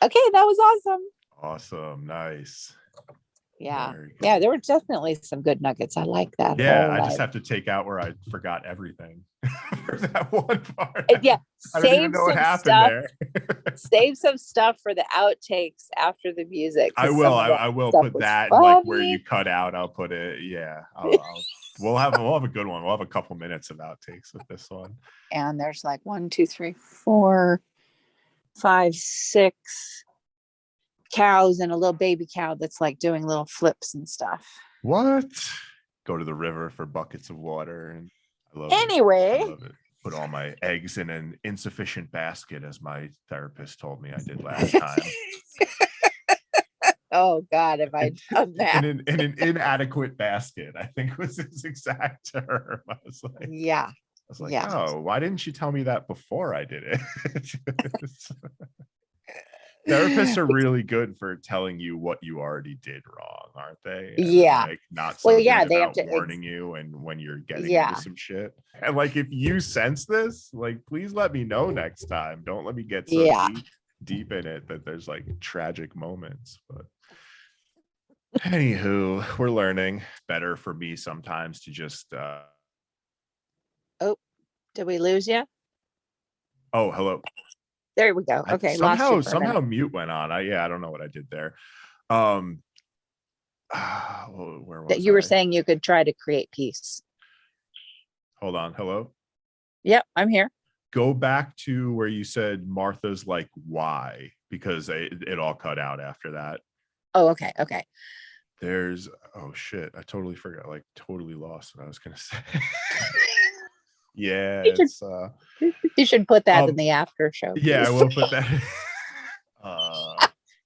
Okay, that was awesome. Awesome. Nice. Yeah. Yeah, there were definitely some good nuggets. I like that. Yeah, I just have to take out where I forgot everything for that one part. Yeah, I don't even know what happened there. Save some stuff for the outtakes after the music. I will put that like where you cut out. I'll put it. Yeah, we'll have a good one. We'll have a couple minutes of outtakes with this one. And there's like 1, 2, 3, 4, 5, 6 cows and a little baby cow that's like doing little flips and stuff. What? Go to the river for buckets of water, and I love anyway. I love it. Put all my eggs in an insufficient basket, as my therapist told me I did last time. Oh God, have I done that? in an inadequate basket, I think was his exact term. I was like, yeah. Oh, why didn't you tell me that before I did it? Therapists are really good for telling you what you already did wrong, aren't they? And yeah. Like not so they have to warning you and when you're getting into some shit. And like if you sense this, like please let me know next time. Don't let me get so deep in it that there's like tragic moments. But anywho, we're learning. Better for me sometimes to just Oh, did we lose you? Oh, hello. There we go. Okay. Somehow mute went on. I don't know what I did there. Where was you were saying you could try to create peace. Hold on. Hello. Yep, I'm here. Go back to where you said Martha's like why, because it all cut out after that. Oh, okay. There's shit. I totally forgot. Like totally lost what I was gonna say. Yeah, you should put that in the after show. Please. Yeah, I will put that.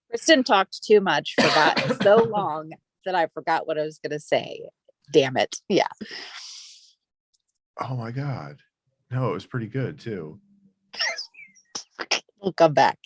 Kristin talked too much, forgot so long that I forgot what I was going to say. Damn it! Yeah. Oh my God! No, it was pretty good too. It'll come back.